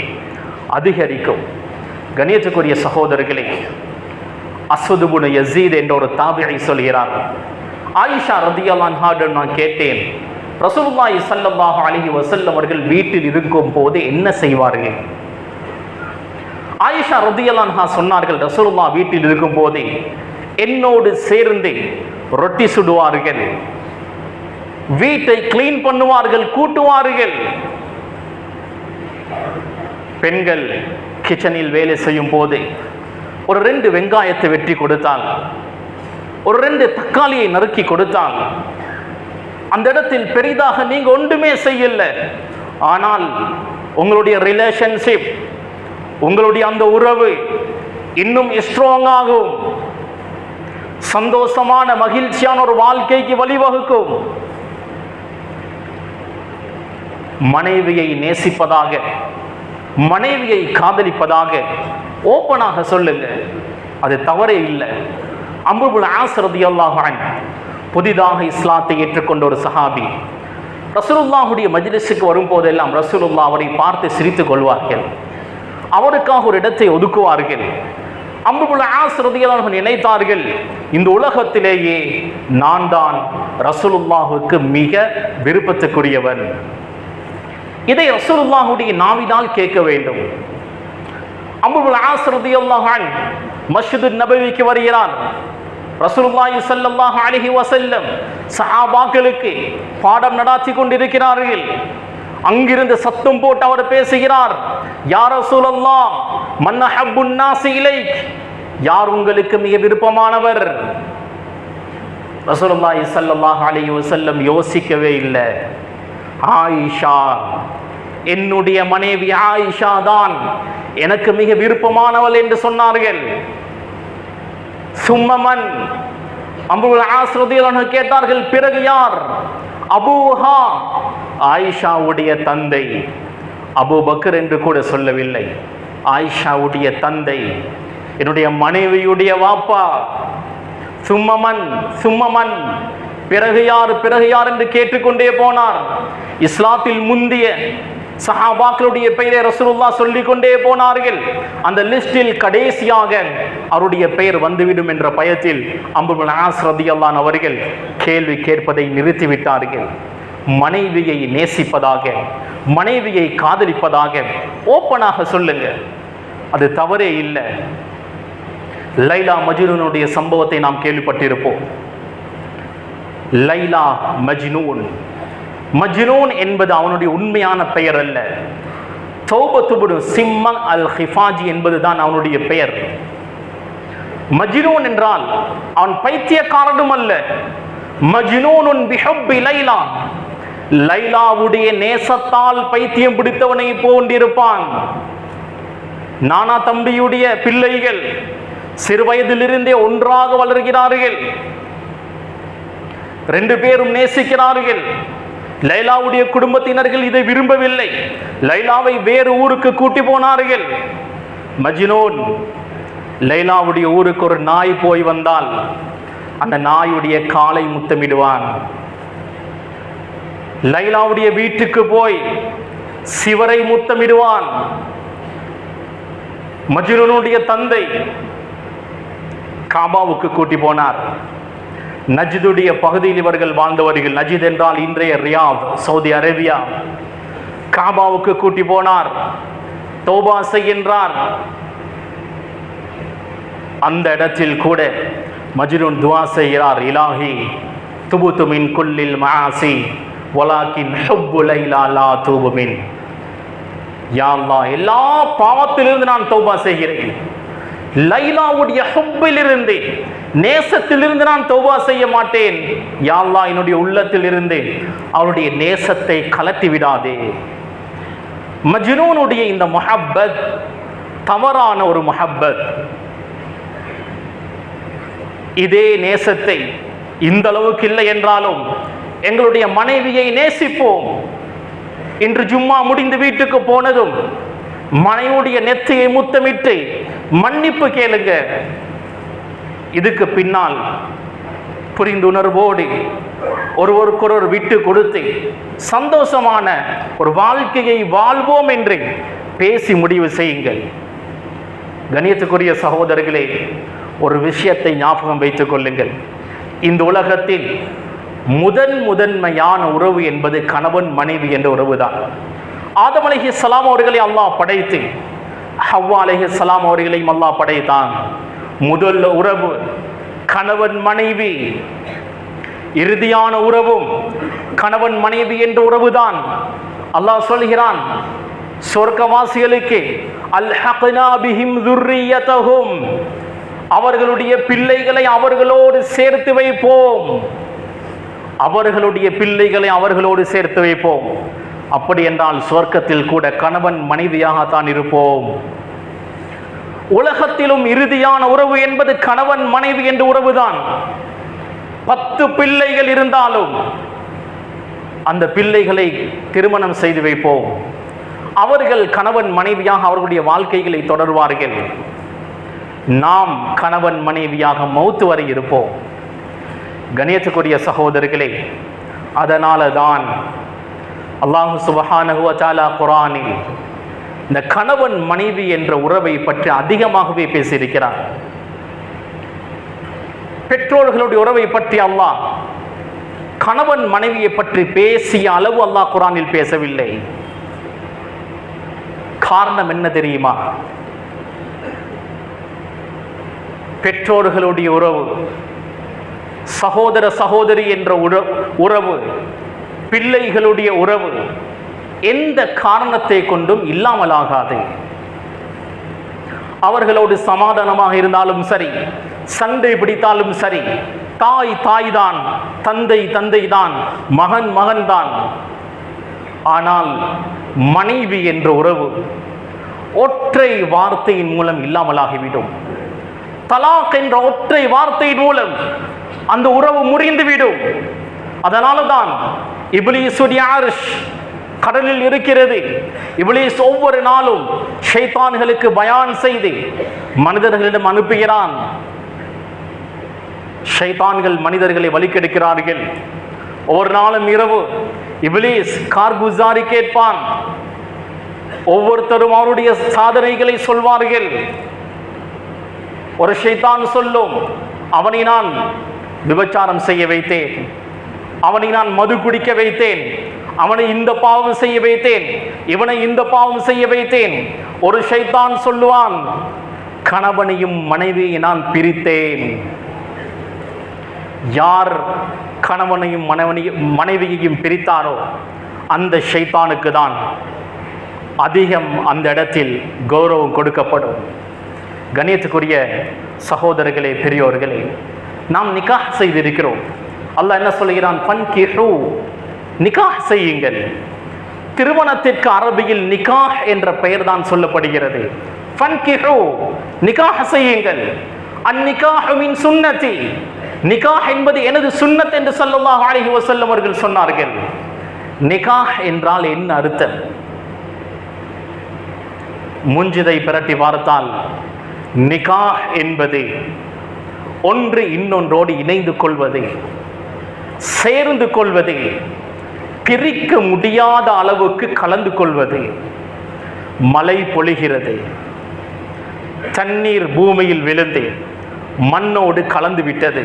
அதிகரிக்கும். கண்ணியத்துக்குரிய சகோதரர்களே, அஸ்வத் இப்னு யஸீத் என்ற ஒரு தாபிஈ சொல்கிறார், ஆயிஷா ரலியல்லாஹு அன்ஹாவிடம் நான் கேட்டேன், ரசூலுல்லாஹி ஸல்லல்லாஹு அலைஹி வஸல்லம் அவர்கள் வீட்டில் இருக்கும் போது என்ன செய்வார்கள்? ஆயிஷா ரலியல்லாஹு அன்ஹா சொன்னார்கள், ரசூலுல்லாஹ் வீட்டில் இருக்கும் போது என்னோடு சேர்ந்து ரொட்டி சுடுவார்கள். வீட்டை கிளீன் பண்ணுவார்கள், கூட்டுவார்கள். பெண்கள் கிச்சனில் வேலை செய்யும் போது ஒரு 2 வெங்காயத்தை வெட்டி கொடுத்தால், ஒரு 2 தக்காளியை நறுக்கி கொடுத்தால், அந்த இடத்தில் பெரிதாக நீங்க ஒன்றுமே செய்யல, ஆனால் உங்களுடைய ரிலேஷன்ஷிப், உங்களுடைய அந்த உறவு இன்னும் ஸ்ட்ராங் ஆகும், சந்தோஷமான மகிழ்ச்சியான ஒரு வாழ்க்கைக்கு வழிவகுக்கும். மனைவியை நேசிப்பதாக, மனைவியை காதலிப்பதாக ஓப்பனாக சொல்லுங்க, அது தவறே இல்லை. அம்ரு இப்னு ஆஸ் ரலியல்லாஹு அன்ஹு புதிதாக இஸ்லாத்தை ஏற்றுக்கொண்ட ஒரு சஹாபி. ரசூலுல்லாஹுடைய மஜ்லிஸுக்கு வரும்போதெல்லாம் ரசூலுல்லாஹ் அவரை பார்த்து சிரித்துக் கொள்வார்கள், அவருக்காக ஒரு இடத்தை ஒதுக்குவார்கள். அம்ரு இப்னு ஆஸ் ரலியல்லாஹு அன்ஹு நினைத்தார்கள், இந்த உலகத்திலேயே நான் தான் ரசூலுல்லாஹுக்கு மிக விருப்பத்துக்குரியவன். இதை ரசூலுல்லாஹுடைய நாவினால் கேட்க வேண்டும். அம்ரு இப்னு ஆஸ் ரலியல்லாஹு அன்ஹு மஸ்ஜித் நபவிக்கு வருகிறார். ரசூலுல்லாஹி ஸல்லல்லாஹு அலைஹி வஸல்லம் சஹாபாக்களுக்கு பாடம் நடாத்தி கொண்டிருக்கிறார்கள். அங்கிருந்து சத்தம் போட்டு அவர் பேசுகிறார், யா ரசூலல்லாஹ் மன் அஹப்புன் நாஸி இலைக், யார் உங்களுக்கு மிக விருப்பமானவர்? ரசூலுல்லாஹி ஸல்லல்லாஹு அலைஹி வஸல்லம் யோசிக்கவே இல்லை. ஆயிஷா, என்னுடைய மனைவி ஆயிஷா தான் எனக்கு மிக விருப்பமானவள் என்று சொன்னார்கள். சும்மமன், அம்ரு இப்னு ஆஸ் ரலியல்லாஹு அன்ஹு கேட்டார்கள், பிறகு யார்? அபூஹா, ஆயிஷாவுடைய தந்தை. அபூபக்கர் என்று கூட சொல்லவில்லை, ஆயிஷாவுடைய தந்தை, என்னுடைய மனைவியுடைய வாப்பா. சும்மமன் சும்மமன், பிறகு யார் பிறகு யார் என்று கேட்டுக்கொண்டே போனார். இஸ்லாத்தில் முந்திய சஹாபாக்களுடைய பெயரை ரசூலுல்லாஹ் சொல்லிக் கொண்டே போனார்கள். அந்த லிஸ்டில் கடைசியாக அவருடைய பெயர் வந்துவிடும் என்ற பயத்தில் அம்ரு இப்னு ஆஸ் ரலியல்லாஹு அன்ஹு அவர்கள் கேள்வி கேட்பதை நிறுத்திவிட்டார்கள். மனைவியை நேசிப்பதாக, மனைவியை காதலிப்பதாக ஓப்பனாக சொல்லுங்க, அது தவறே இல்லை. லைலா மஜ்னூனுடைய சம்பவத்தை நாம் கேள்விப்பட்டிருப்போம். லைலா மஜ்னூன், மஜ்னூன் என்பது அவனுடைய உண்மையான பெயர் அல்ல. தௌபத் இப்னு சிம்ம அல் ஹிஃபாஜி என்பதுதான் அவனுடைய பெயர். மஜ்னூன் என்றால் அவன் பைத்தியக்காரனும் அல்ல. மஜ்னூனுன் பிஹுப்பி லைலா, லைலாவுடைய நேசத்தால் பைத்தியம் பிடித்தவனை போன்றிருப்பான். நானா தம்பியுடைய பிள்ளைகள் சிறுவயதிலிருந்தே ஒன்றாக வளர்கிறார்கள், 2 பேரும் நேசிக்கிறார்கள். லைலாவுடைய குடும்பத்தினர்கள் இதை விரும்பவில்லை, லைலாவை வேறு ஊருக்கு கூட்டி போனார்கள். மஜ்னூன் லைலாவுடைய ஊருக்கு ஒரு நாய் போய் வந்தால் அந்த நாயுடைய காலை முத்தமிடுவான். லைலாவுடைய வீட்டுக்கு போய் சிவரை முத்தமிடுவான். மஜ்னூனுடைய தந்தை காபாவுக்கு கூட்டி போனார். நஜ்துடைய பகுதியில் இவர்கள் வாழ்ந்தவர்கள். நஜ்த் என்றால் இன்றைய ரியாத், சவுதி அரேபியா. காபாவுக்கு கூட்டி போனார், தௌபா செய்கின்றார். அந்த இடத்தில் கூட மஜ்னூன் துஆ செய்கிறார், இலாஹி துபுது மின் குல்லில் மஆசி வலாக்கின் ஹுப்பு லைலா லா தூபு மின். யா அல்லாஹ், எல்லா பாவத்திலிருந்து நான் தௌபா செய்கிறேன், லைலாவுடைய ஹுப்பிலிருந்து, நேசத்திலிருந்து நான் தௌபா செய்ய மாட்டேன். யா அல்லாஹ், என்னுடைய உள்ளத்தில் இருந்து அவருடைய நேசத்தை கலட்டி விடாதே. மஜ்னூனுடைய இந்த முஹப்பத் தவறான ஒரு முஹப்பத். இதே நேசத்தை இந்த அளவுக்கு இல்லை என்றாலும் எங்களுடைய மனைவியை நேசிப்போம். இன்று ஜும்மா முடிந்து வீட்டுக்கு போனதும் மனைவியுடைய நெற்றியை முத்தமிட்டு மன்னிப்பு கேளுங்க. இதுக்கு பின்னால் புரிந்துணர்வோடு ஒருவருக்கொருவர் விட்டு கொடுத்து சந்தோஷமான ஒரு வாழ்க்கையை வாழ்வோம் என்று பேசி முடிவு செய்யுங்கள். கண்ணியத்துக்குரிய சகோதரர்களே, ஒரு விஷயத்தை ஞாபகம் வைத்துக் கொள்ளுங்கள். இந்த உலகத்தில் முதன்மையான உறவு என்பது கணவன் மனைவி என்ற உறவுதான். ஆதம் அலைஹிஸ்ஸலாம் அவர்களை அல்லாஹ் படைத்து ஹவ்வா அலைஹிஸ்ஸலாம் அவர்களையும் அல்லாஹ் படைத்தான். முதல் உறவு கணவன் மனைவி, இறுதியான உறவும் கணவன் மனைவி என்ற உறவுதான். அல்லாஹ் சொல்கிறான் சொர்க்கவாசிகளுக்கு அல்ஹக்னா பிஹிம் ذُرِّيَّتَهُمْ, அவர்களுடைய பிள்ளைகளை அவர்களோடு சேர்த்து வைப்போம். அவர்களுடைய பிள்ளைகளை அவர்களோடு சேர்த்து வைப்போம். அப்படி என்றால் சொர்க்கத்தில் கூட கணவன் மனைவியாகத்தான் இருப்போம். உலகத்திலும் இறுதியான உறவு என்பது கணவன் மனைவி என்ற உறவுதான். 10 பிள்ளைகள் இருந்தாலும் அந்த பிள்ளைகளை திருமணம் செய்து வைப்போம். அவர்கள் கணவன் மனைவியாக அவர்களுடைய வாழ்க்கைகளை தொடர்வார்கள். நாம் கணவன் மனைவியாக மௌத்து வரை இருப்போம். கணியத்துக்குரிய சகோதரர்களே, அதனால தான் அல்லாஹ் சுப்ஹானஹு வ தஆலா குர்ஆனில் இந்த கணவன் மனைவி என்ற உறவை பற்றி அதிகமாகவே பேசியிருக்கிறார். பெற்றோர்களுடைய உறவை பற்றி அல்லாஹ் கணவன் மனைவியை பற்றி பேசிய அளவு அல்லாஹ் குர்ஆனில் பேசவில்லை. காரணம் என்ன தெரியுமா? பெற்றோர்களுடைய உறவு, சகோதர சகோதரி என்ற உறவு, பிள்ளைகளுடைய உறவு எந்த காரணத்தை கொண்டும் இல்லாமலாகாது. அவர்களோடு சமாதானமாக இருந்தாலும் சரி, சண்டை பிடித்தாலும் சரி, தாய் தாய்தான், தந்தை தந்தைதான், மகன் மகன்தான். ஆனால் மனைவி என்ற உறவு ஒற்றை வார்த்தையின் மூலம் இல்லாமலாகிவிடும். தலாக் என்ற ஒற்றை வார்த்தையின் மூலம் அந்த உறவு முறிந்துவிடும். அதனால தான் இப்லீசுடைய அர்ஷ் கடலில் இருக்கிறது. இப்லீஸ் ஒவ்வொரு நாளும் ஷைத்தான்களுக்கு பயான் செய்து மனிதர்களிடம் அனுப்புகிறான். ஷைத்தான்கள் மனிதர்களை வழிகெடுக்கிறார்கள். ஒவ்வொரு நாளும் இரவு இப்லீஸ் கார்குசாரி கேட்பான். ஒவ்வொருத்தரும் அவருடைய சாதனைகளை சொல்வார்கள். ஒரு ஷைத்தான் சொல்லும், அவனை நான் விபச்சாரம் செய்ய வைத்தேன், அவனை நான் மது குடிக்க வைத்தேன், அவனை இந்த பாவம் செய்ய வைத்தேன், இவனை இந்த பாவம் செய்ய வைத்தேன். ஒரு ஷைத்தான் சொல்லுவான், கணவனையும் மனைவியை நான் பிரித்தேன். யார் கணவனையும் மனைவியையும் பிரித்தாரோ அந்த ஷைத்தானுக்கு தான் அதிகம் அந்த இடத்தில் கௌரவம் கொடுக்கப்படும். கணியத்துக்குரிய சகோதரர்களே, பெரியோர்களே, நாம் நிக்காஹ் செய்திருக்கிறோம். அல்லாஹ் என்ன சொல்கிறான்? ஃபன்கிஹு, நிக்காஹ் செய்யுங்கள். திருமணத்திற்கு அரபியில் நிக்காஹ் என்ற பெயர் தான் சொல்லப்படுகிறது. ஃபன்கிஹு, நிக்காஹ் செய்யுங்கள். அந்நிகாஹு மின் சுன்னதி, நிக்காஹ் என்பது எனது சுன்னத் என்று ஸல்லல்லாஹு அலைஹி வஸல்லம் அவர்கள் சொன்னார்கள். நிக்காஹ் என்றால் என்ன அர்த்தம்? முஞ்சிதை பிரட்டி பார்த்தால் நிக்காஹ் என்பது ஒன்று இன்னொன்றோடு இணைந்து கொள்வது, சேர்ந்து கொள்வது, பிரிக்க முடியாத அளவுக்கு கலந்து கொள்வது. மழை பொழிகிறது, தண்ணீர் பூமியில் விழுந்து மண்ணோடு கலந்து விட்டது.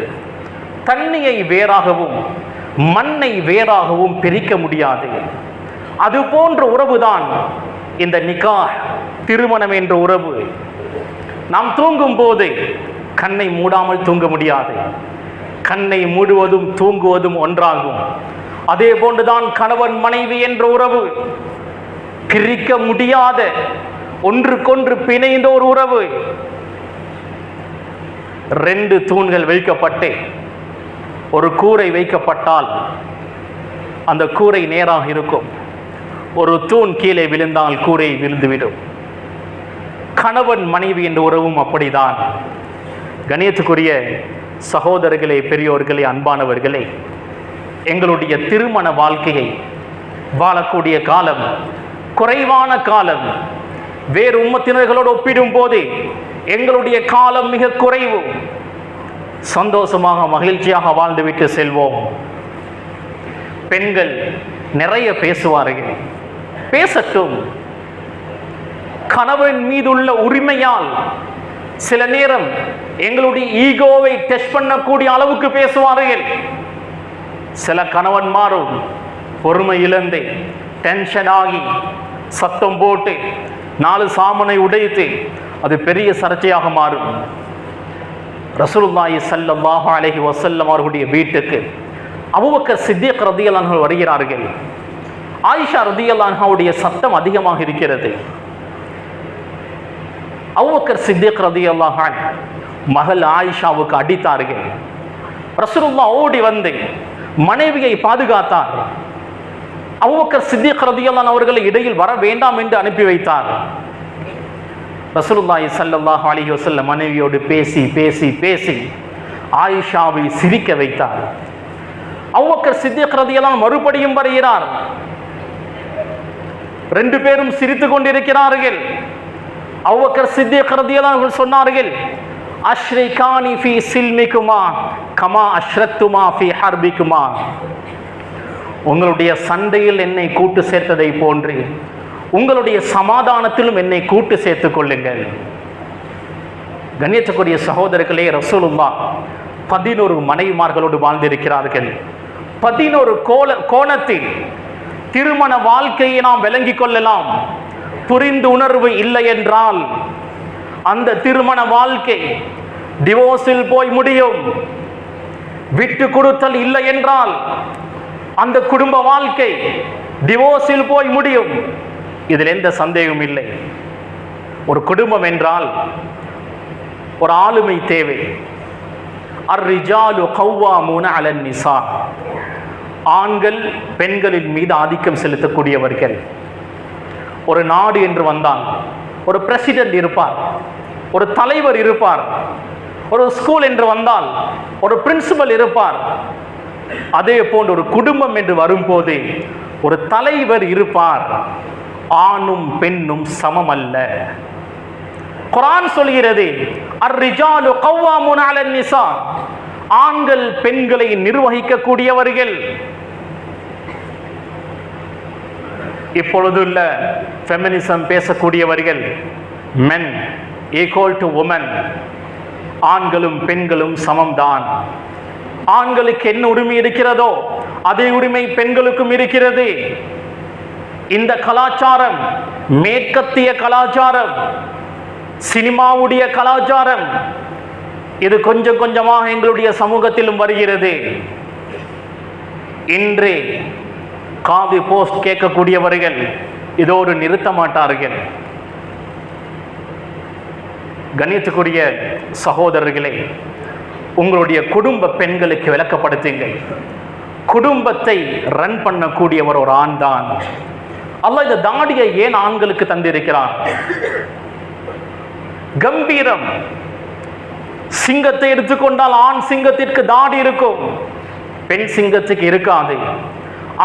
தண்ணியை வேறாகவும் மண்ணை வேறாகவும் பிரிக்க முடியாது. அது போன்ற உறவுதான் இந்த நிக்காஹ், திருமணம் என்ற உறவு. நாம் தூங்கும் போது கண்ணை மூடாமல் தூங்க முடியாது. கண்ணை மூடுவதும் தூங்குவதும் ஒன்றாகும். அதே போன்றுதான் கணவன் மனைவி என்ற உறவு. பிரிக்க முடியாத, ஒன்றுக்கொன்று பிணைந்த ஒரு உறவு. 2 தூண்கள் வைக்கப்பட்டு ஒரு கூரை வைக்கப்பட்டால் அந்த கூரை நேராக இருக்கும். ஒரு தூண் கீழே விழுந்தால் கூரை விழுந்துவிடும். கணவன் மனைவி என்ற உறவும் அப்படிதான். கணியத்துக்குரிய சகோதரர்களே, பெரியோர்களே, அன்பானவர்களே, எங்களுடைய திருமண வாழ்க்கையை வாழக்கூடிய காலம் குறைவான காலம். வேறு உம்மத்தினர்களோடு ஒப்பிடும் போது எங்களுடைய காலம் மிக குறைவு. சந்தோஷமாக மகிழ்ச்சியாக வாழ்ந்துவிட்டு செல்வோம். பெண்கள் நிறைய பேசுவார்கள், பேசட்டும். கணவன் மீதுள்ள உரிமையால் சில நேரம் எங்களுடைய ஈகோவை டெஸ்ட் பண்ணக்கூடிய அளவுக்கு பேசுவார்கள். சில கணவன்மாரும் பொறுமை இழந்து டென்ஷன் ஆகி சத்தம் போட்டு 4 சாமனை உடைத்து அது பெரிய சர்ச்சையாக மாறும். ரசூலுல்லாஹி ஸல்லல்லாஹு அலைஹி வஸல்லம் அவர்களுடைய வீட்டுக்கு அபூபக்கர் சித்திக் ரலியல்லாஹு அன்ஹு வருகிறார்கள். ஆயிஷா ரலியல்லாஹு அன்ஹாவுடைய சத்தம் அதிகமாக இருக்கிறது. அபூபக்கர் சித்திக் ரலியல்லாஹு அன்ஹு மகள் ஆயிஷாவுக்கு அடித்தார்கள். ரசூலுல்லாஹ் ஓடி வந்து மனைவியை பாதுகாத்தார். அபூபக்கர் சித்திக் ரலியல்லாஹு அன்ஹு அவர்களை இடையில் வர வேண்டாம் என்று அனுப்பி வைத்தார். ரசூலுல்லாஹி ஸல்லல்லாஹு அலைஹி வஸல்லம் மனைவியோடு பேசி பேசி பேசி ஆயிஷாவை சிரிக்க வைத்தார். அபூபக்கர் சித்திக் ரலியல்லாஹு அன்ஹு மறுபடியும் வருகிறார். ரெண்டு பேரும் சிரித்துக் கொண்டிருக்கிறார்கள். அபூபக்கர் சித்திக் ரலியல்லாஹு அன்ஹு சொன்னார்கள், அஷ்ரிகானி ஃபீ சில்மிகுமா கமா அஷ்ரத்துமா ஃபீ ஹர்பிகுமா. உங்களுடைய சண்டையில் என்னை கூட்டு சேர்த்ததை போன்று உங்களுடைய சமாதானத்திலும் என்னை கூட்டு சேர்த்துக் கொள்ளுங்கள். கண்ணியத்துக்குரிய சகோதரர்களே, ரசூலுல்லாஹ் 11 மனைவிமார்களோடு வாழ்ந்திருக்கிறார்கள். 11 கோணத்தில் திருமண வாழ்க்கையை நாம் விளங்கிக் கொள்ளலாம். புரிந்து உணர்வு இல்லை என்றால் அந்த திருமண வாழ்க்கை டிவோர்ஸில் போய் முடியும். விட்டு கொடுத்தல் இல்லை என்றால் அந்த குடும்ப வாழ்க்கை டிவோர்ஸில் போய் முடியும். இதில் எந்த சந்தேகமும் இல்லை. ஒரு குடும்பம் என்றால் ஒரு ஆளுமை தேவை. அர்ரிஜாலு கவ்வாமூன அலன் நிசா. ஆண்கள் பெண்களின் மீது ஆதிக்கம் செலுத்தக்கூடியவர்கள். ஒரு நாடு என்று வந்தால் ஒரு பிரசிடென்ட் இருப்பார், ஒரு தலைவர் இருப்பார். ஒரு ஸ்கூல் என்று வந்தால் ஒரு பிரின்சிபல் இருப்பார். அதே போன்ற ஒரு குடும்பம் என்று வரும்போது ஒரு தலைவர் இருப்பார். ஆணும் பெண்ணும் சமம் அல்ல. குர்ஆன் சொல்கிறது, அர்ரிஜாலு கவ்வாமூன அலன் நிசா. ஆண்கள் பெண்களை நிர்வகிக்கக்கூடியவர்கள். இப்பொழுதுள்ள ஃபெமினிசம் பேசக்கூடியவர்கள் men equal to women, ஆண்களும் பெண்களும் சமம்தான். ஆண்களுக்கு என்ன உரிமை இருக்கிறதோ அதே உரிமை பெண்களுக்கும் இருக்கிறது. இந்த கலாச்சாரம் மேற்கத்திய கலாச்சாரம், சினிமாவுடைய கலாச்சாரம். இது கொஞ்சம் கொஞ்சமாக எங்களுடைய சமூகத்திலும் வருகிறது. இன்று காவி போஸ்ட் கேட்கக்கூடியவர்கள் இதோடு நிறுத்த மாட்டார்கள். கண்ணியத்துக்குரிய சகோதரர்களே, உங்களுடைய குடும்ப பெண்களுக்கு விளக்கப்படுத்துங்கள். குடும்பத்தை ரன் பண்ணக்கூடியவர் ஒரு ஆண் தான். அல்லாஹ் இந்த தாடியை ஏன் ஆண்களுக்கு தந்திருக்கிறான்? கம்பீரம். சிங்கத்தை எடுத்துக்கொண்டால் ஆண் சிங்கத்திற்கு தாடி இருக்கும், பெண் சிங்கத்துக்கு இருக்காது.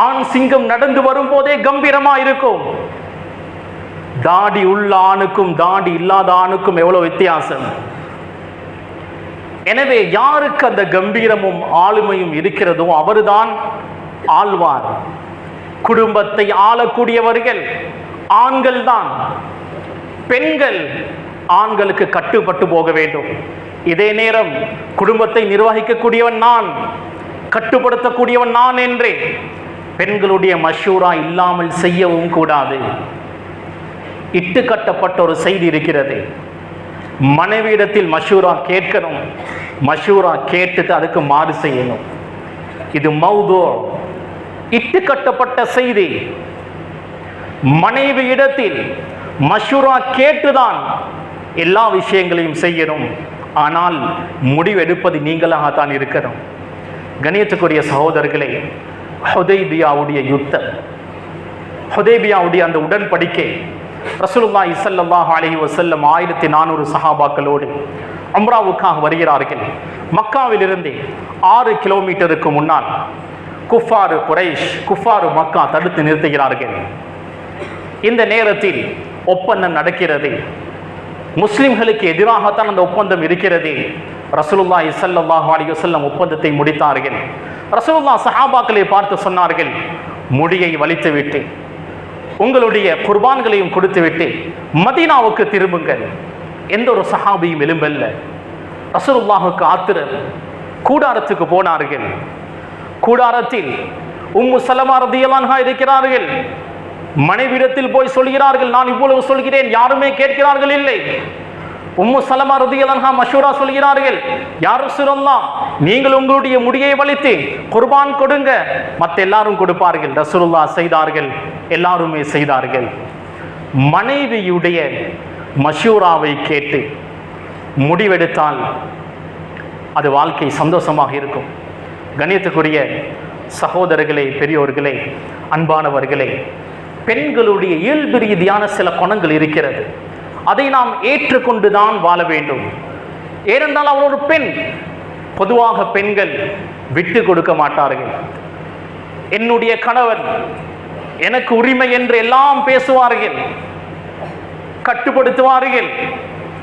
ஆண் சிங்கம் நடந்து வரும்போதே கம்பீரமா இருக்கும். தாடி உள்ள ஆணுக்கும் தாடி இல்லாத ஆணுக்கும் எவ்வளவு வித்தியாசம். எனவே யாருக்கு அந்த கம்பீரமும் ஆளுமையும் இருக்கிறதோ அவர்தான் ஆழ்வார். குடும்பத்தை ஆளக்கூடியவர்கள் ஆண்கள் தான். பெண்கள் ஆண்களுக்கு கட்டுப்பட்டு போக வேண்டும். இதே நேரம் குடும்பத்தை நிர்வகிக்கக்கூடியவன் நான், கட்டுப்படுத்தக்கூடியவன் நான் என்று பெண்களுடைய மஷூரா இல்லாமல் செய்யவும் கூடாது. இட்டு கட்டப்பட்ட ஒரு செய்தி இருக்கிறது. மனைவியிடத்தில் மஷூரா கேட்கணும், மஷூரா கேட்டுட்டு அதுக்கு மாறு செய்யணும். இது மௌது, இட்டு கட்டப்பட்ட செய்தி. மனைவியிடத்தில் மஷூரா கேட்டுதான் எல்லா விஷயங்களையும் செய்யணும். ஆனால் முடிவெடுப்பது நீங்களாகத்தான் இருக்கணும். கண்ணியத்துக்குரிய சகோதரர்களே, ஹுதைபியாவுடைய யுத்தம், ஹுதைபியாவுடைய அந்த உடன்படிக்கை, ரசூலுல்லாஹி ஸல்லல்லாஹு அலைஹி வஸல்லம் 1400 சஹாபாக்களோடு உம்ராவுக்காக வருகிறார்கள். மக்காவிலிருந்து 6 கிலோமீட்டருக்கு முன்னால் குஃபாரு குரைஷ், குஃபாரு மக்கா தடுத்து நிறுத்துகிறார்கள். இந்த நேரத்தில் ஒப்பந்தம் நடக்கிறது. முஸ்லிம்களுக்கு எதிராகத்தான் அந்த ஒப்பந்தம் இருக்கிறது. ரசூலுல்லாஹி ஸல்லல்லாஹு அலைஹி வஸல்லம் ஒப்பந்தத்தை முடித்தார்கள். ரசூலுல்லாஹ் சஹாபாக்களை பார்த்து சொன்னார்கள், முடியை வலித்துவிட்டு உங்களுடைய குர்பான்களையும் கொடுத்துவிட்டு மதீனாவுக்கு திரும்புங்கள். எந்த ஒரு சஹாபியும் எழும்பல்ல. ரசூலுல்லாஹுக்கு ஆத்திரம். கூடாரத்துக்கு போனார்கள். கூடாரத்தில் உம்மு சலமா ரலியல்லாஹு அன்ஹா இருக்கிறார்கள். மனைவியிடத்தில் போய் சொல்கிறார்கள், நான் இவ்வளவு சொல்கிறேன், யாருமே கேட்கிறார்கள் இல்லை. உம்மு சலமா ரலியல்லாஹு அன்ஹா மஷூரா சொல்கிறார்கள், யா ரசூலல்லாஹ், நீங்கள் உங்களுடைய முடியை வலித்து குர்பான் கொடுங்க, மற்ற எல்லாரும் கொடுப்பார்கள். ரசூலுல்லாஹ் செய்தார்கள், எல்லாருமே செய்தார்கள். மனைவியுடைய மஷூராவை கேட்டு முடிவெடுத்தால் அது வாழ்க்கை சந்தோஷமாக இருக்கும். கண்ணியத்துக்குரிய சகோதரர்களே, பெரியோர்களே, அன்பானவர்களே, பெண்களுடைய இயல்பு ரீதியான சில குணங்கள் இருக்கிறது. அதை நாம் ஏற்றுக்கொண்டுதான் வாழ வேண்டும். ஏனென்றால் அவள் ஒரு பெண். பொதுவாக பெண்கள் விட்டு கொடுக்க மாட்டார்கள். என்னுடைய கணவன் எனக்கு உரிமை என்று எல்லாம் பேசுவார்கள், கட்டுப்படுத்துவார்கள்.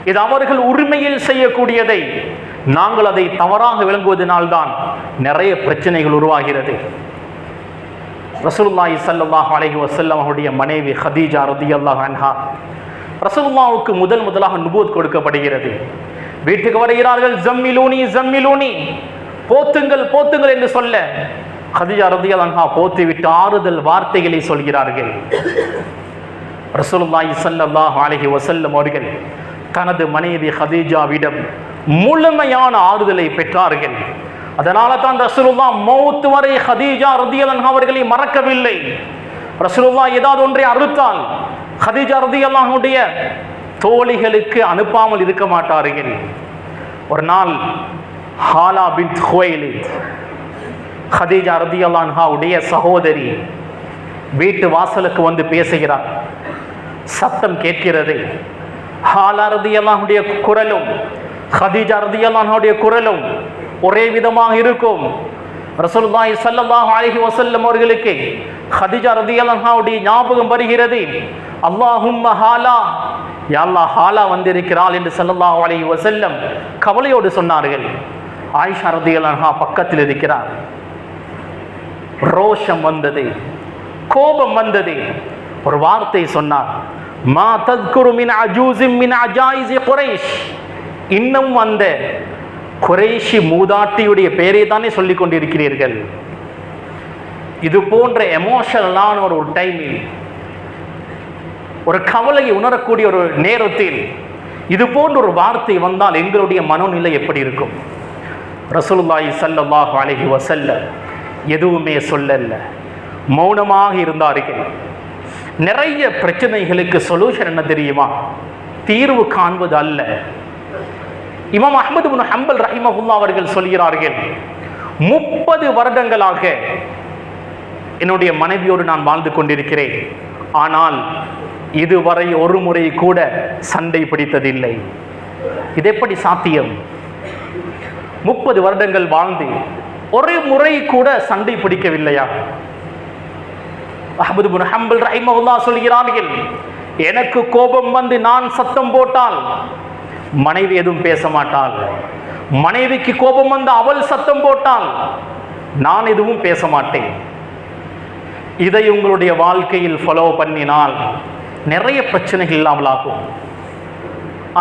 இது அவர்கள் உரிமையில் செய்யக்கூடியதை நாங்கள் அதை தவறாக விளங்குவதனால்தான் நிறைய பிரச்சனைகள் உருவாகிறது. ரசூலுல்லாஹி ஸல்லல்லாஹு அலைஹி வஸல்லம் அவருடைய மனைவி ஹதீஜா ரலியல்லாஹு அன்ஹா, ரசூலுல்லாஹ்வுக்கு முதலாக நுபுவத் கொடுக்கப்படுகிறது. வீட்டுக்கு வருகிறார்கள், ஜம்மிலூனி ஜம்மிலூனி, போத்துங்கள் போத்துங்கள் என்று சொல்ல ஹதீஜா ரலியல்லாஹு அன்ஹா போத்தி விட்டு ஆறுதல் வார்த்தைகளை சொல்கிறார்கள். ரசூலுல்லாஹி ஸல்லல்லாஹு அலைஹி வஸல்லம் அவர்கள் தனது மனைவி ஹதீஜாவிடம் முழுமையான ஆறுதலை பெற்றார்கள். அதனால தான் ரசூலுல்லாஹ் மௌத் வரை ஹதீஜா ரலியல்லாஹு அன்ஹா அவர்களை மறக்கவில்லை. ரசூலுல்லாஹ் ஏதாவது ஒன்றை அறுத்தால் ஹதீஜா ரலியல்லாஹு அன்ஹுடைய தோழிகளுக்கு அனுப்பாமல் இருக்க மாட்டார்கள். ஒரு நாள் ஹாலா பின்த் ஹுவைலித், ஹதீஜா ரலியல்லாஹு அன்ஹாவுடைய சகோதரி, வீட்டு வாசலுக்கு வந்து பேசுகிறார். சத்தம் கேட்கிறது. ஹாலா ரலியல்லாஹு அன்ஹுடைய குரலும் ஹதீஜா ரலியல்லாஹு அன்ஹாவுடைய குரலும் ஒரே விதமாக இருக்கும். ரசூலுல்லாஹி ஸல்லல்லாஹு அலைஹி வஸல்லம் அவர்களுக்கு ஹதீஜா ரலியல்லாஹு அன்ஹாவுடைய ஞாபகம் வருகிறது. அல்லாஹும்ம ஹாலா, யா அல்லாஹ், ஹாலா வந்திருக்கிறாள் என்று ஸல்லல்லாஹு அலைஹி வஸல்லம் கவலையோடு சொன்னார்கள். ஆயிஷா ரலியல்லாஹு அன்ஹா பக்கத்தில் இருக்கிறார். ரோஷம் வந்தது, கோபம் வந்தது. ஒரு வார்த்தை சொன்னார், மா தذ்குரு மின் அஜூஸின் மின் அஜாயிஸி குரைஷ், இன்னும் அந்த குறைஷி மூதாட்டியுடைய பெயரை தானே சொல்லிக் கொண்டிருக்கிறீர்கள். இது போன்ற எமோஷனலான ஒரு டைமில், ஒரு கவலையை உணரக்கூடிய ஒரு நேரத்தில் இது போன்ற ஒரு வார்த்தை வந்தால் எங்களுடைய மனோநிலை எப்படி இருக்கும்? ரசூலுல்லாஹி ஸல்லல்லாஹு அலைஹி வஸல்லம் எதுவுமே சொல்லல, மௌனமாக இருந்தார்கள். நிறைய பிரச்சனைகளுக்கு சொல்யூஷன் என்ன தெரியுமா? தீர்வு காண்பது அல்ல. இமாம் அஹ்மது இப்னு ஹம்பல் ரஹிமஹுல்லாஹ் அவர்கள் சொல்கிறார்கள், 30 வருடங்களாக என்னுடைய மனைவியோடு நான் வாழ்ந்து கொண்டிருக்கிறேன், ஆனால் இதுவரை ஒரு முறை கூட சண்டை பிடித்ததில்லை. இது எப்படி சாத்தியம்? 30 வருடங்கள் வாழ்ந்து ஒரு முறை கூட சண்டை பிடிக்கவில்லையா? அஹ்மது இப்னு ஹம்பல் ரஹிமஹுல்லாஹ் சொல்கிறார்கள், எனக்கு கோபம் வந்து நான் சத்தம் போட்டால் மனைவி எதுவும் பேச மாட்டாள். மனைவிக்கு கோபம் வந்து அவள் சத்தம் போட்டால் நான் எதுவும் பேச மாட்டேன். இதை உங்களுடைய வாழ்க்கையில் ஃபாலோ பண்ணினால் நிறைய பிரச்சனைகள் இல்லாமல் ஆகும்.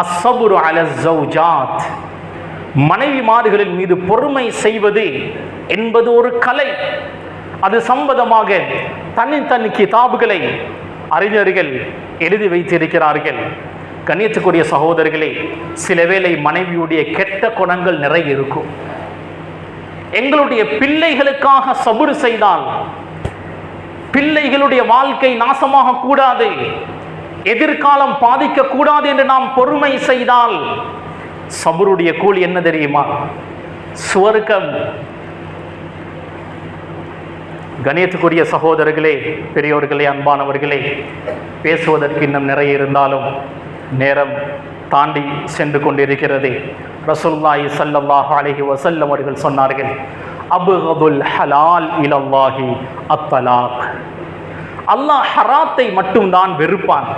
அஸ்ஸப்ரு அலா ஸௌஜாத், மனைவிமார்களின் மீது பொறுமை செய்வது என்பது ஒரு கலை. அது சம்பந்தமாக தனி கிதாபுகளை அறிஞர்கள் எழுதி வைத்திருக்கிறார்கள். கண்ணியத்துக்குரிய சகோதரர்களே, சில வேளை மனைவியுடைய கெட்ட குணங்கள் நிறைய இருக்கும். எங்களுடைய பிள்ளைகளுக்காக சபுர் செய்தால், பிள்ளைகளுடைய வாழ்க்கை நாசமாக கூடாது, எதிர்காலம் பாதிக்க கூடாது என்று நாம் பொறுமை செய்தால் சபுருடைய கூலி என்ன தெரியுமா? சுவர்க்கம். கண்ணியத்துக்குரிய சகோதரர்களே, பெரியோர்களே, அன்பானவர்களே, பேசுவதற்கு இன்னும் நிறைய இருந்தாலும் நேரம் தாண்டி சென்று கொண்டிருக்கிறது. ரசூலுல்லாஹி ஸல்லல்லாஹு அலைஹி வஸல்லம் அவர்கள் சொன்னார்கள், அப்கதுல் ஹலால் இலல்லாஹி அத்தலாக். அல்லாஹ் ஹராத்தை மட்டும்தான் வெறுப்பான்.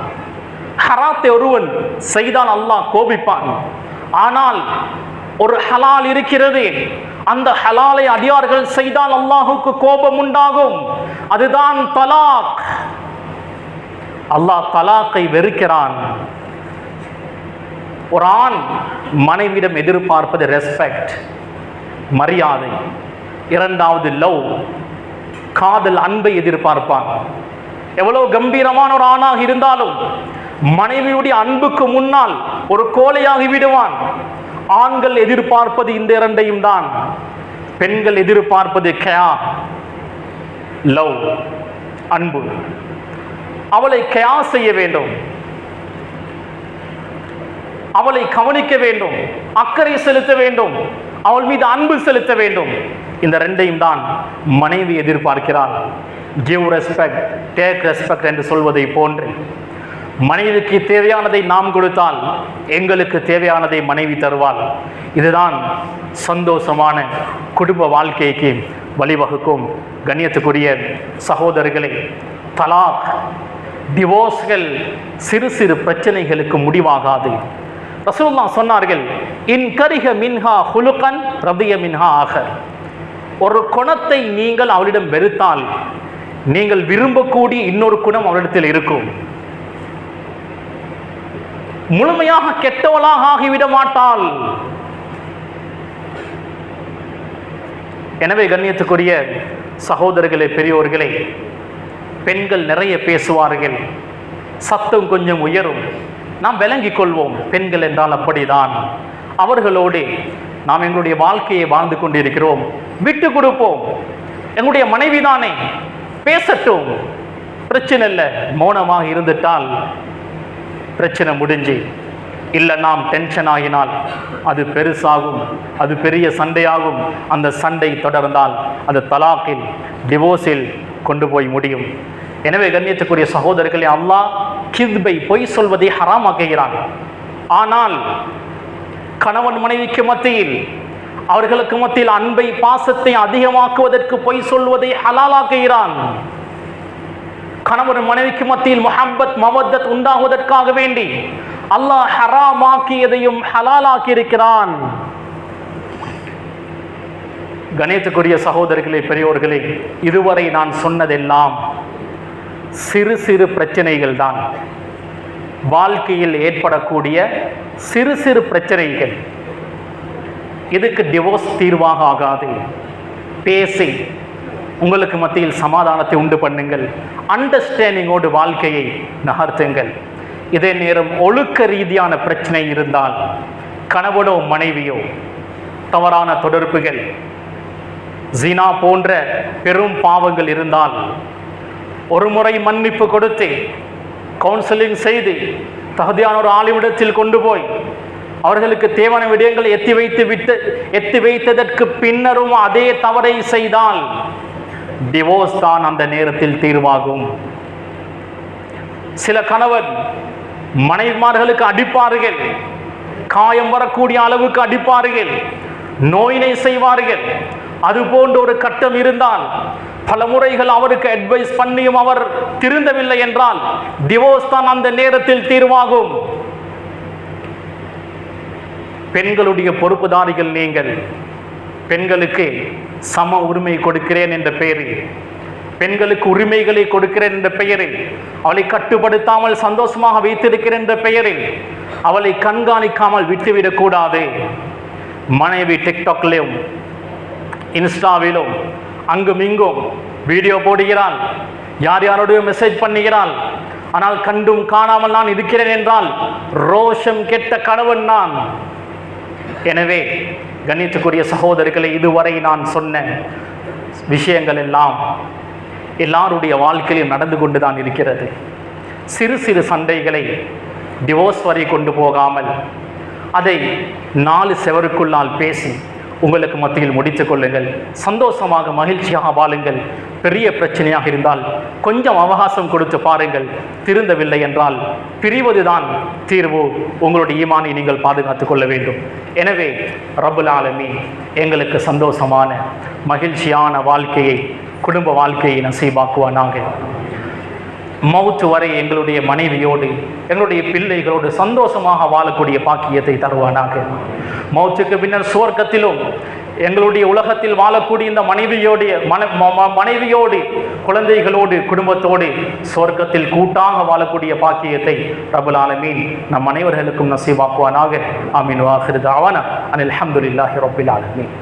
ஹராத்தை ஒருவன் செய்தால் அல்லாஹ் கோபிப்பான். ஆனால் ஒரு ஹலால் இருக்கிறது, அந்த ஹலாலை அடியார்கள் செய்தால் அல்லாஹுக்கு கோபம் உண்டாகும். அதுதான் தலாக். அல்லாஹ் தலாக்கை வெறுக்கிறான். ஒரு ஆண் மனைவியிடம் எதிர்பார்ப்பது ரெஸ்பெக்ட், மரியாதை. இரண்டாவது லவ், காதல், அன்பை எதிர்பார்ப்பான். எவ்வளவு கம்பீரமான ஒரு ஆணாக இருந்தாலும் மனைவியுடைய அன்புக்கு முன்னால் ஒரு கோழையாகி விடுவான். ஆண்கள் எதிர்பார்ப்பது இந்த இரண்டையும் தான். பெண்கள் எதிர்பார்ப்பது கயா, லவ், அன்பு. அவளை கயா செய்ய வேண்டும், அவளை கவனிக்க வேண்டும், அக்கறை செலுத்த வேண்டும், அவள் மீது அன்பு செலுத்த வேண்டும். இந்த ரெண்டையும் தான் மனைவி எதிர்பார்க்கிறாள். கிவ் ரெஸ்பெக்ட், டேக் ரெஸ்பெக்ட் என்று சொல்வதை போன்று மனைவிக்கு தேவையானதை நாம் கொடுத்தால் எங்களுக்கு தேவையானதை மனைவி தருவாள். இதுதான் சந்தோஷமான குடும்ப வாழ்க்கைக்கு வழிவகுக்கும். கண்ணியத்துக்குரிய சகோதரர்களே, தலாக், டிவோர்ஸ்கள் சிறு சிறு பிரச்சனைகளுக்கு முடிவாகாது. ரசூலுல்லாஹ் சொன்னார்கள், இன் கரிஹ மின்ஹா ஹுலுகன் ரதிய மின்ஹா ஆகர். ஒரு குணத்தை நீங்கள் அவளிடம் வெறுத்தால் நீங்கள் விரும்பக்கூடிய இன்னொரு குணம் அவளிடத்தில் இருக்கும். முழுமையாக கெட்டவளாக ஆகிவிட மாட்டாள். எனவே கண்ணியத்துக்குரிய சகோதரர்களே, பெரியோர்களே, பெண்கள் நிறைய பேசுவார்கள், சத்தம் கொஞ்சம் உயரும். நாம் விளங்கிக் கொள்வோம், பெண்கள் என்றால் அப்படிதான். அவர்களோடு நாம் எங்களுடைய வாழ்க்கையை வாழ்ந்து கொண்டிருக்கிறோம். விட்டு கொடுப்போம். எங்களுடைய மனைவிதானே, பேசட்டும், பிரச்சனை இல்லை. மௌனமாக இருந்துட்டால் பிரச்சனை முடிஞ்சு. இல்லை நாம் டென்ஷன் ஆகினால் அது பெருசாகும், அது பெரிய சண்டையாகும். அந்த சண்டை தொடர்ந்தால் அது தலாக்கில், டிவோர்ஸில் கொண்டு போய் முடியும். எனவே கண்ணியத்துக்குரிய சகோதரர்களே, அல்லாஹ் கித்பை, பொய் சொல்வதை ஹராமாக்குகிறான். ஆனால் கணவன் மனைவிக்கு மத்தியில், அவர்களுக்கு மத்தியில் அன்பை, பாசத்தை அதிகமாக்குவதற்கு பொய் சொல்வதை ஹலாலாக்குகிறான். கணவன் மனைவிக்கு மத்தியில் முஹப்பத், மவத்தத் உண்டாகுவதற்காக வேண்டி அல்லாஹ் ஹராமாக்கியதையும் ஹலாலாக்கி இருக்கிறான். கண்ணியத்துக்குரிய சகோதரர்களே, பெரியோர்களே, இதுவரை நான் சொன்னதெல்லாம் சிறு சிறு பிரச்சனைகள் தான். வாழ்க்கையில் ஏற்படக்கூடிய சிறு சிறு பிரச்சனைகள். இதுக்கு டிவோர்ஸ் தீர்வாக ஆகாது. பேசி உங்களுக்கு மத்தியில் சமாதானத்தை உண்டு பண்ணுங்கள். அண்டர்ஸ்டாண்டிங்கோடு வாழ்க்கையை நகர்த்துங்கள். இதே நேரம் ஒழுக்க ரீதியான பிரச்சனை இருந்தால், கணவனோ மனைவியோ தவறான தொடர்புகள், ஜினா போன்ற பெரும் பாவங்கள் இருந்தால், ஒரு முறை மன்னிப்பு கொடுத்து கவுன்சிலிங் செய்து தகுதியான ஒரு ஆளுமிடத்தில் கொண்டு போய் அவர்களுக்கு தேவையான விடயங்களை எத்தி வைத்ததற்கு பின்னரும் அதே தவறை செய்தால் டிவோர்ஸ் தான் அந்த நேரத்தில் தீர்வாகும். சில கணவன் மனைவிமார்களுக்கு அடிப்பார்கள், காயம் வரக்கூடிய அளவுக்கு அடிப்பார்கள், நோயினை செய்வார்கள். அது போன்ற ஒரு கட்டம் இருந்தால், பல முறைகள் அவருக்கு அட்வைஸ் பண்ணியும் அவர் திருந்தவில்லை என்றால் டிவோர்ஸ் தான் அந்த நேரத்தில் தீர்வாகும். பெண்களுடைய பொறுப்புதாரிகள் நீங்கள். பெண்களுக்கு சம உரிமை கொடுக்கிறேன் என்ற பெயரில், பெண்களுக்கு உரிமைகளை கொடுக்கிறேன் என்ற பெயரில், அவளை கட்டுப்படுத்தாமல் சந்தோஷமாக வைத்திருக்கிறேன் என்ற பெயரில் அவளை கண்காணிக்காமல் விட்டுவிடக்கூடாது. மனைவி டிக்டாக்லையும் இன்ஸ்டாவிலும் அங்கும் இங்கும் வீடியோ போடுகிறாள், யார் யாரோடைய மெசேஜ் பண்ணுகிறாள். ஆனால் கண்டும் காணாமல் நான் இருக்கிறேன் என்றால் ரோஷம் கெட்ட கணவன் நான். எனவே கண்ணியத்துக்குரிய சகோதரர்களை, இதுவரை நான் சொன்ன விஷயங்கள் எல்லாம் எல்லாருடைய வாழ்க்கையிலும் நடந்து கொண்டுதான் இருக்கிறது. சிறு சிறு சண்டைகளை டிவோர்ஸ் வரை கொண்டு போகாமல் அதை 4 செவருக்குள்ளால் பேசி உங்களுக்கு மத்தியில் முடித்துக் கொள்ளுங்கள். சந்தோஷமாக மகிழ்ச்சியாக வாழுங்கள். பெரிய பிரச்சனையாக இருந்தால் கொஞ்சம் அவகாசம் கொடுத்து பாருங்கள். திருந்தவில்லை என்றால் பிரிவதுதான் தீர்வு. உங்களுடைய ஈமானை நீங்கள் பாதுகாத்துக் கொள்ள வேண்டும். எனவே ரப்புல் ஆலமீன் எங்களுக்கு சந்தோஷமான மகிழ்ச்சியான வாழ்க்கையை, குடும்ப வாழ்க்கையை நசீபாக்குவானாக. மௌத்து வரை எங்களுடைய மனைவியோடு, எங்களுடைய பிள்ளைகளோடு சந்தோஷமாக வாழக்கூடிய பாக்கியத்தை தருவானாக. மௌத்துக்கு பின்னர் சுவர்க்கத்திலும் எங்களுடைய உலகத்தில் வாழக்கூடிய இந்த மனைவியோடு, குழந்தைகளோடு, குடும்பத்தோடு சுவர்க்கத்தில் கூட்டாக வாழக்கூடிய பாக்கியத்தை ரப்புல் ஆலமீன் நம் அனைவர்களுக்கும் நசீபாக்குவானாக. ஆமீன். வாஹிரு தஅவானா அனில் ஹம்துலில்லாஹி ரப்பில் ஆலமீன்.